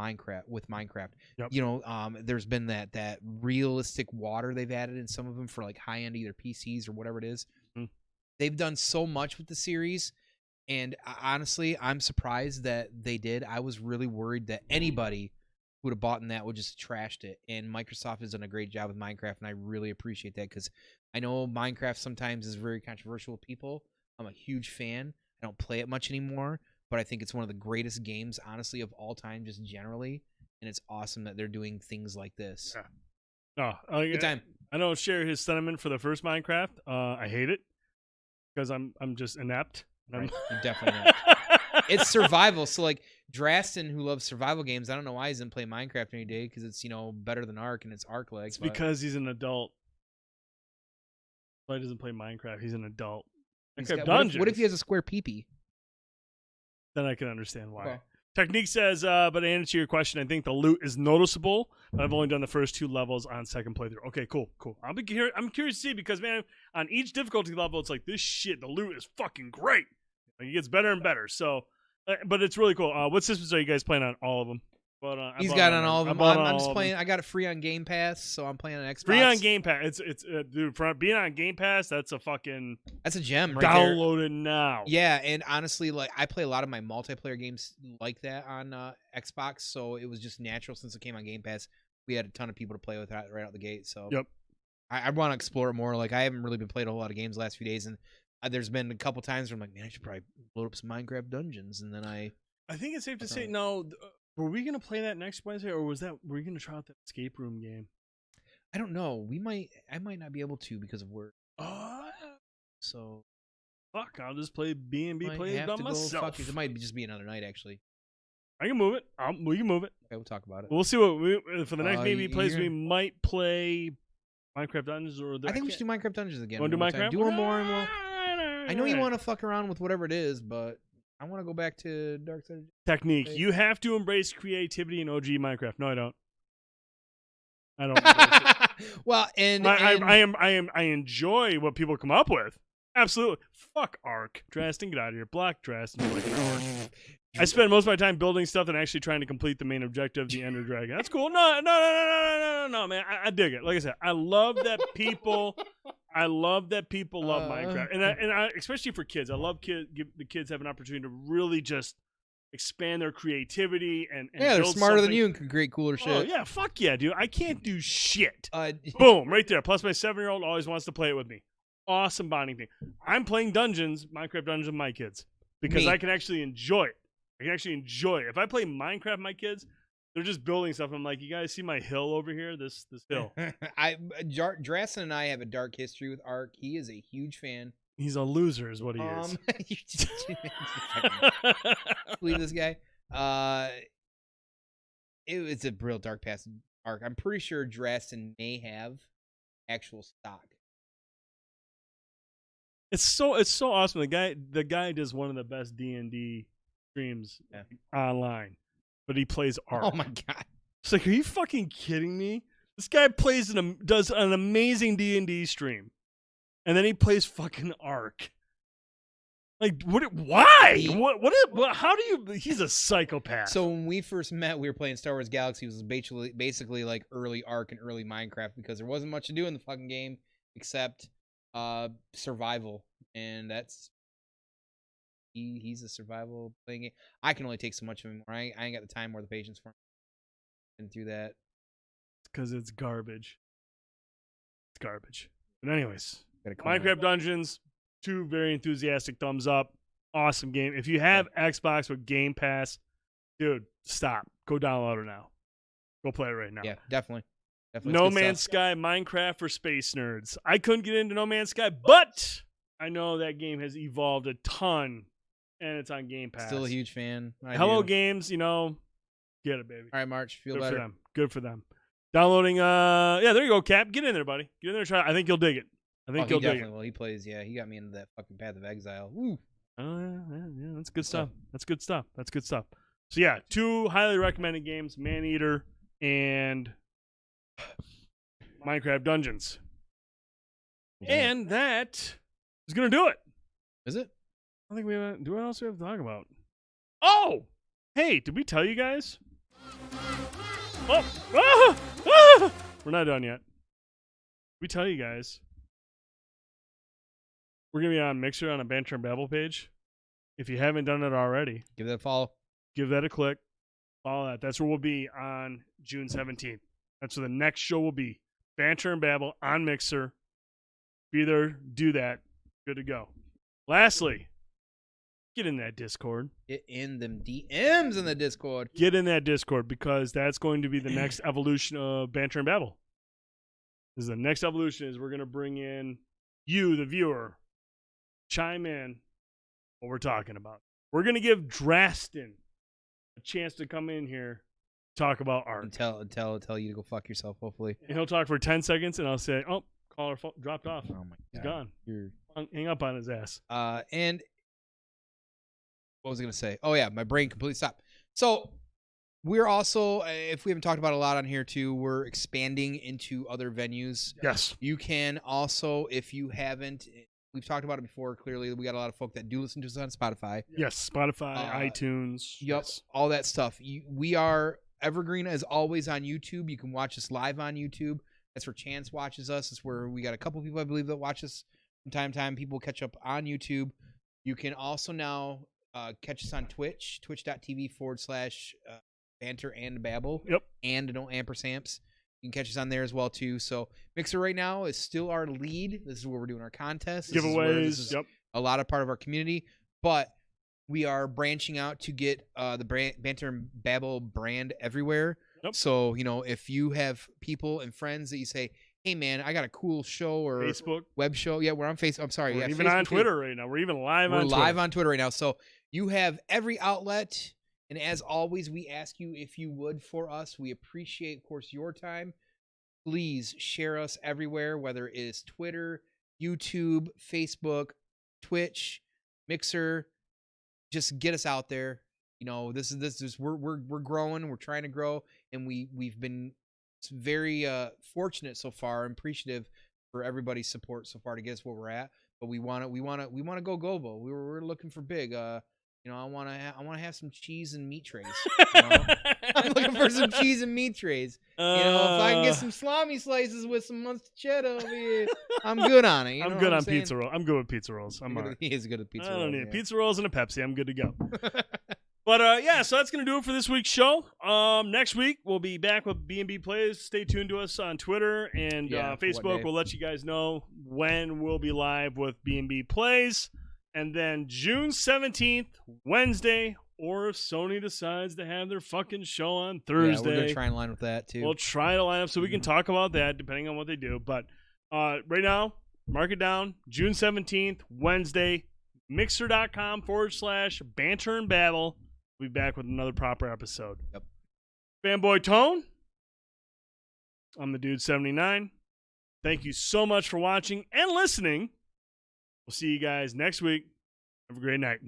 Speaker 2: with Minecraft.
Speaker 1: Yep.
Speaker 2: You know, there's been that realistic water they've added in some of them for like high-end either PCs or whatever it is.
Speaker 1: Mm.
Speaker 2: They've done so much with the series, and honestly, I'm surprised that they did. I was really worried that anybody who would have bought in that would just trashed it. And Microsoft has done a great job with Minecraft, and I really appreciate that because I know Minecraft sometimes is very controversial with people. I'm a huge fan. I don't play it much anymore, but I think it's one of the greatest games, honestly, of all time, just generally. And it's awesome that they're doing things like this.
Speaker 1: Yeah. Oh,
Speaker 2: Good time.
Speaker 1: I don't share his sentiment for the first Minecraft. I hate it because I'm just inept.
Speaker 2: Right. You're definitely not. It's survival. So like Drastin, who loves survival games, I don't know why he doesn't play Minecraft any day because it's better than Ark and it's Ark-like.
Speaker 1: It's because he's an adult. Why he doesn't play Minecraft? He's an adult.
Speaker 2: What if he has a square peepee?
Speaker 1: Then I can understand why.
Speaker 2: Okay.
Speaker 1: Technique says, but to answer your question, I think the loot is noticeable, but I've only done the first 2 levels on second playthrough. Okay, cool. I'm curious to see because, man, on each difficulty level, it's like, this shit, the loot is fucking great. Like, it gets better and better. So, but it's really cool. What systems are you guys playing on? All of them?
Speaker 2: He's got on all of them. I'm just playing. I got it free on Game Pass, so I'm playing on Xbox.
Speaker 1: Free on Game Pass. It's dude. For being on Game Pass, that's a fucking.
Speaker 2: That's a gem, right
Speaker 1: download
Speaker 2: there.
Speaker 1: It now.
Speaker 2: Yeah, and honestly, like I play a lot of my multiplayer games like that on Xbox, so it was just natural since it came on Game Pass. We had a ton of people to play with right out the gate. So
Speaker 1: yep.
Speaker 2: I want to explore it more. Like I haven't really been playing a whole lot of games the last few days, and there's been a couple times where I'm like, man, I should probably load up some Minecraft Dungeons, and then I
Speaker 1: think it's safe to say no. Were we gonna play that next Wednesday, or were we gonna try out that escape room game?
Speaker 2: I don't know. I might not be able to because of work. So
Speaker 1: fuck. I'll just play B&B Plays by myself.
Speaker 2: It might just be another night, actually.
Speaker 1: I can move it. We can move it.
Speaker 2: Okay, we'll talk about it.
Speaker 1: We'll see what for the next B&B Plays. We might play Minecraft Dungeons, or
Speaker 2: I think we should do Minecraft Dungeons again.
Speaker 1: Want to do Minecraft?
Speaker 2: Do one more, and I know you want to fuck around with whatever it is, but I want to go back to Dark Side.
Speaker 1: Technique. You have to embrace creativity in OG Minecraft. No, I don't. I don't.
Speaker 2: Well, and
Speaker 1: I enjoy what people come up with. Absolutely. Fuck Ark. Drastin, get out of here. Block Drastin. I spend most of my time building stuff and actually trying to complete the main objective, the Ender Dragon. That's cool. No, man. I dig it. Like I said, I love that people. love Minecraft, and I especially for kids. I love give the kids have an opportunity to really just expand their creativity and
Speaker 2: they're smarter than you and can create cooler shit.
Speaker 1: Oh yeah, fuck yeah, dude. I can't do shit. Boom, right there. Plus, my 7-year-old always wants to play it with me. Awesome bonding thing. I'm playing Minecraft Dungeons with my kids because I can actually enjoy it. If I play Minecraft with my kids, they're just building stuff. I'm like, you guys see my hill over here? This hill.
Speaker 2: Drastin and I have a dark history with Ark. He is a huge fan.
Speaker 1: He's a loser, is what he is.
Speaker 2: Believe this guy. It's a real dark past Ark. I'm pretty sure Drastin may have actual stock.
Speaker 1: It's so awesome. The guy does one of the best D&D streams online, but he plays Ark.
Speaker 2: Oh my god!
Speaker 1: It's like, are you fucking kidding me? This guy does an amazing D&D stream, and then he plays fucking Ark. Like, what? Why? What? How do you? He's a psychopath.
Speaker 2: So when we first met, we were playing Star Wars Galaxy. It was basically like early Ark and early Minecraft because there wasn't much to do in the fucking game except survival, and that's he's a survival playing game. I can only take so much of him. I ain't got the time or the patience for him. And through that,
Speaker 1: because it's garbage. It's garbage. But anyways, Minecraft Dungeons. 2 very enthusiastic thumbs up. Awesome game. If you have Xbox with Game Pass, dude, stop. Go download it now. Go play it right now.
Speaker 2: Yeah, definitely.
Speaker 1: No Man's Sky, Minecraft for space nerds. I couldn't get into No Man's Sky, but I know that game has evolved a ton, and it's on Game Pass.
Speaker 2: Still a huge fan.
Speaker 1: Hello Games, get it, baby.
Speaker 2: All right, March, feel
Speaker 1: Good
Speaker 2: better.
Speaker 1: For them. Good for them. Downloading, yeah, there you go, Cap. Get in there, buddy. Get in there, try. I think you'll dig it. I think he'll dig it.
Speaker 2: Well, he plays. Yeah, he got me into that fucking Path of Exile. Woo.
Speaker 1: Oh yeah, that's good stuff. That's good stuff. So yeah, 2 highly recommended games: Maneater and Minecraft Dungeons. Yeah. And that is gonna do it.
Speaker 2: Is it?
Speaker 1: I think we have. Do what else we have to talk about? Oh, hey, did we tell you guys? We're not done yet. Did we tell you guys? We're going to be on Mixer on a Banter Babble page. If you haven't done it already,
Speaker 2: give that a follow.
Speaker 1: Give that a click. Follow that. That's where we'll be on June 17th. That's where the next show will be. Banter and Babble on Mixer. Be there, do that. Good to go. Lastly, get in that Discord.
Speaker 2: Get in them DMs in the Discord.
Speaker 1: Get in that Discord because that's going to be the next evolution of Banter and Babble. This is the next evolution is we're going to bring in you, the viewer, chime in what we're talking about. We're going to give Drastin a chance to come in here, talk about art.
Speaker 2: And tell you to go fuck yourself, hopefully.
Speaker 1: And he'll talk for 10 seconds, and I'll say, oh, caller dropped off.
Speaker 2: Oh, my God.
Speaker 1: He's gone. Hang up on his ass.
Speaker 2: And what was I going to say? Oh, yeah, my brain completely stopped. So we're also, if we haven't talked about it a lot on here, too, we're expanding into other venues.
Speaker 1: Yes.
Speaker 2: You can also, if you haven't, we've talked about it before, clearly. We got a lot of folk that do listen to us on Spotify.
Speaker 1: Yes, Spotify, iTunes.
Speaker 2: Yep,
Speaker 1: yes.
Speaker 2: All that stuff. We are evergreen as always on YouTube. You can watch us live on YouTube. That's where Chance watches us. It's where we got a couple people, I believe, that watch us from time to time. People catch up on YouTube. You can also now catch us on Twitch, twitch.tv/Banter and Babble.
Speaker 1: Yep.
Speaker 2: And no ampersamps. You can catch us on there as well, too. So Mixer right now is still our lead. This is where we're doing our contests.
Speaker 1: Giveaways.
Speaker 2: This is a lot of part of our community. But we are branching out to get the Banter and Babble brand everywhere.
Speaker 1: Yep.
Speaker 2: So, if you have people and friends that you say, hey, man, I got a cool show or
Speaker 1: Facebook.
Speaker 2: Web show. Yeah, we're on Facebook. I'm sorry.
Speaker 1: We're
Speaker 2: yeah,
Speaker 1: even
Speaker 2: Facebook
Speaker 1: on Twitter right now. We're even live on Twitter.
Speaker 2: We're live on Twitter right now. So you have every outlet. And as always, we ask you if you would for us. We appreciate, of course, your time. Please share us everywhere, whether it is Twitter, YouTube, Facebook, Twitch, Mixer. Just get us out there. This is we're growing. We're trying to grow, and we've been very fortunate so far and appreciative for everybody's support so far to get us where we're at. But we want to go global. We're looking for big. I want to have some cheese and meat trays. I'm looking for some cheese and meat trays. If I can get some salami slices with some mustard cheddar over here, I'm good on it.
Speaker 1: I'm good on pizza rolls. I'm good with pizza rolls.
Speaker 2: He is good at pizza rolls.
Speaker 1: I don't need pizza rolls and a Pepsi. I'm good to go. But so that's gonna do it for this week's show. Next week we'll be back with B&B Plays. Stay tuned to us on Twitter and Facebook. We'll let you guys know when we'll be live with B&B Plays. And then June 17th, Wednesday, or if Sony decides to have their fucking show on Thursday.
Speaker 2: Yeah, we're going to try and line with that, too.
Speaker 1: We'll try to line up so we can talk about that, depending on what they do. But right now, mark it down, June 17th, Wednesday, mixer.com/Banter and Babble. We'll be back with another proper episode.
Speaker 2: Yep.
Speaker 1: Fanboy Tone, I'm the Dude 79. Thank you so much for watching and listening. We'll see you guys next week. Have a great night.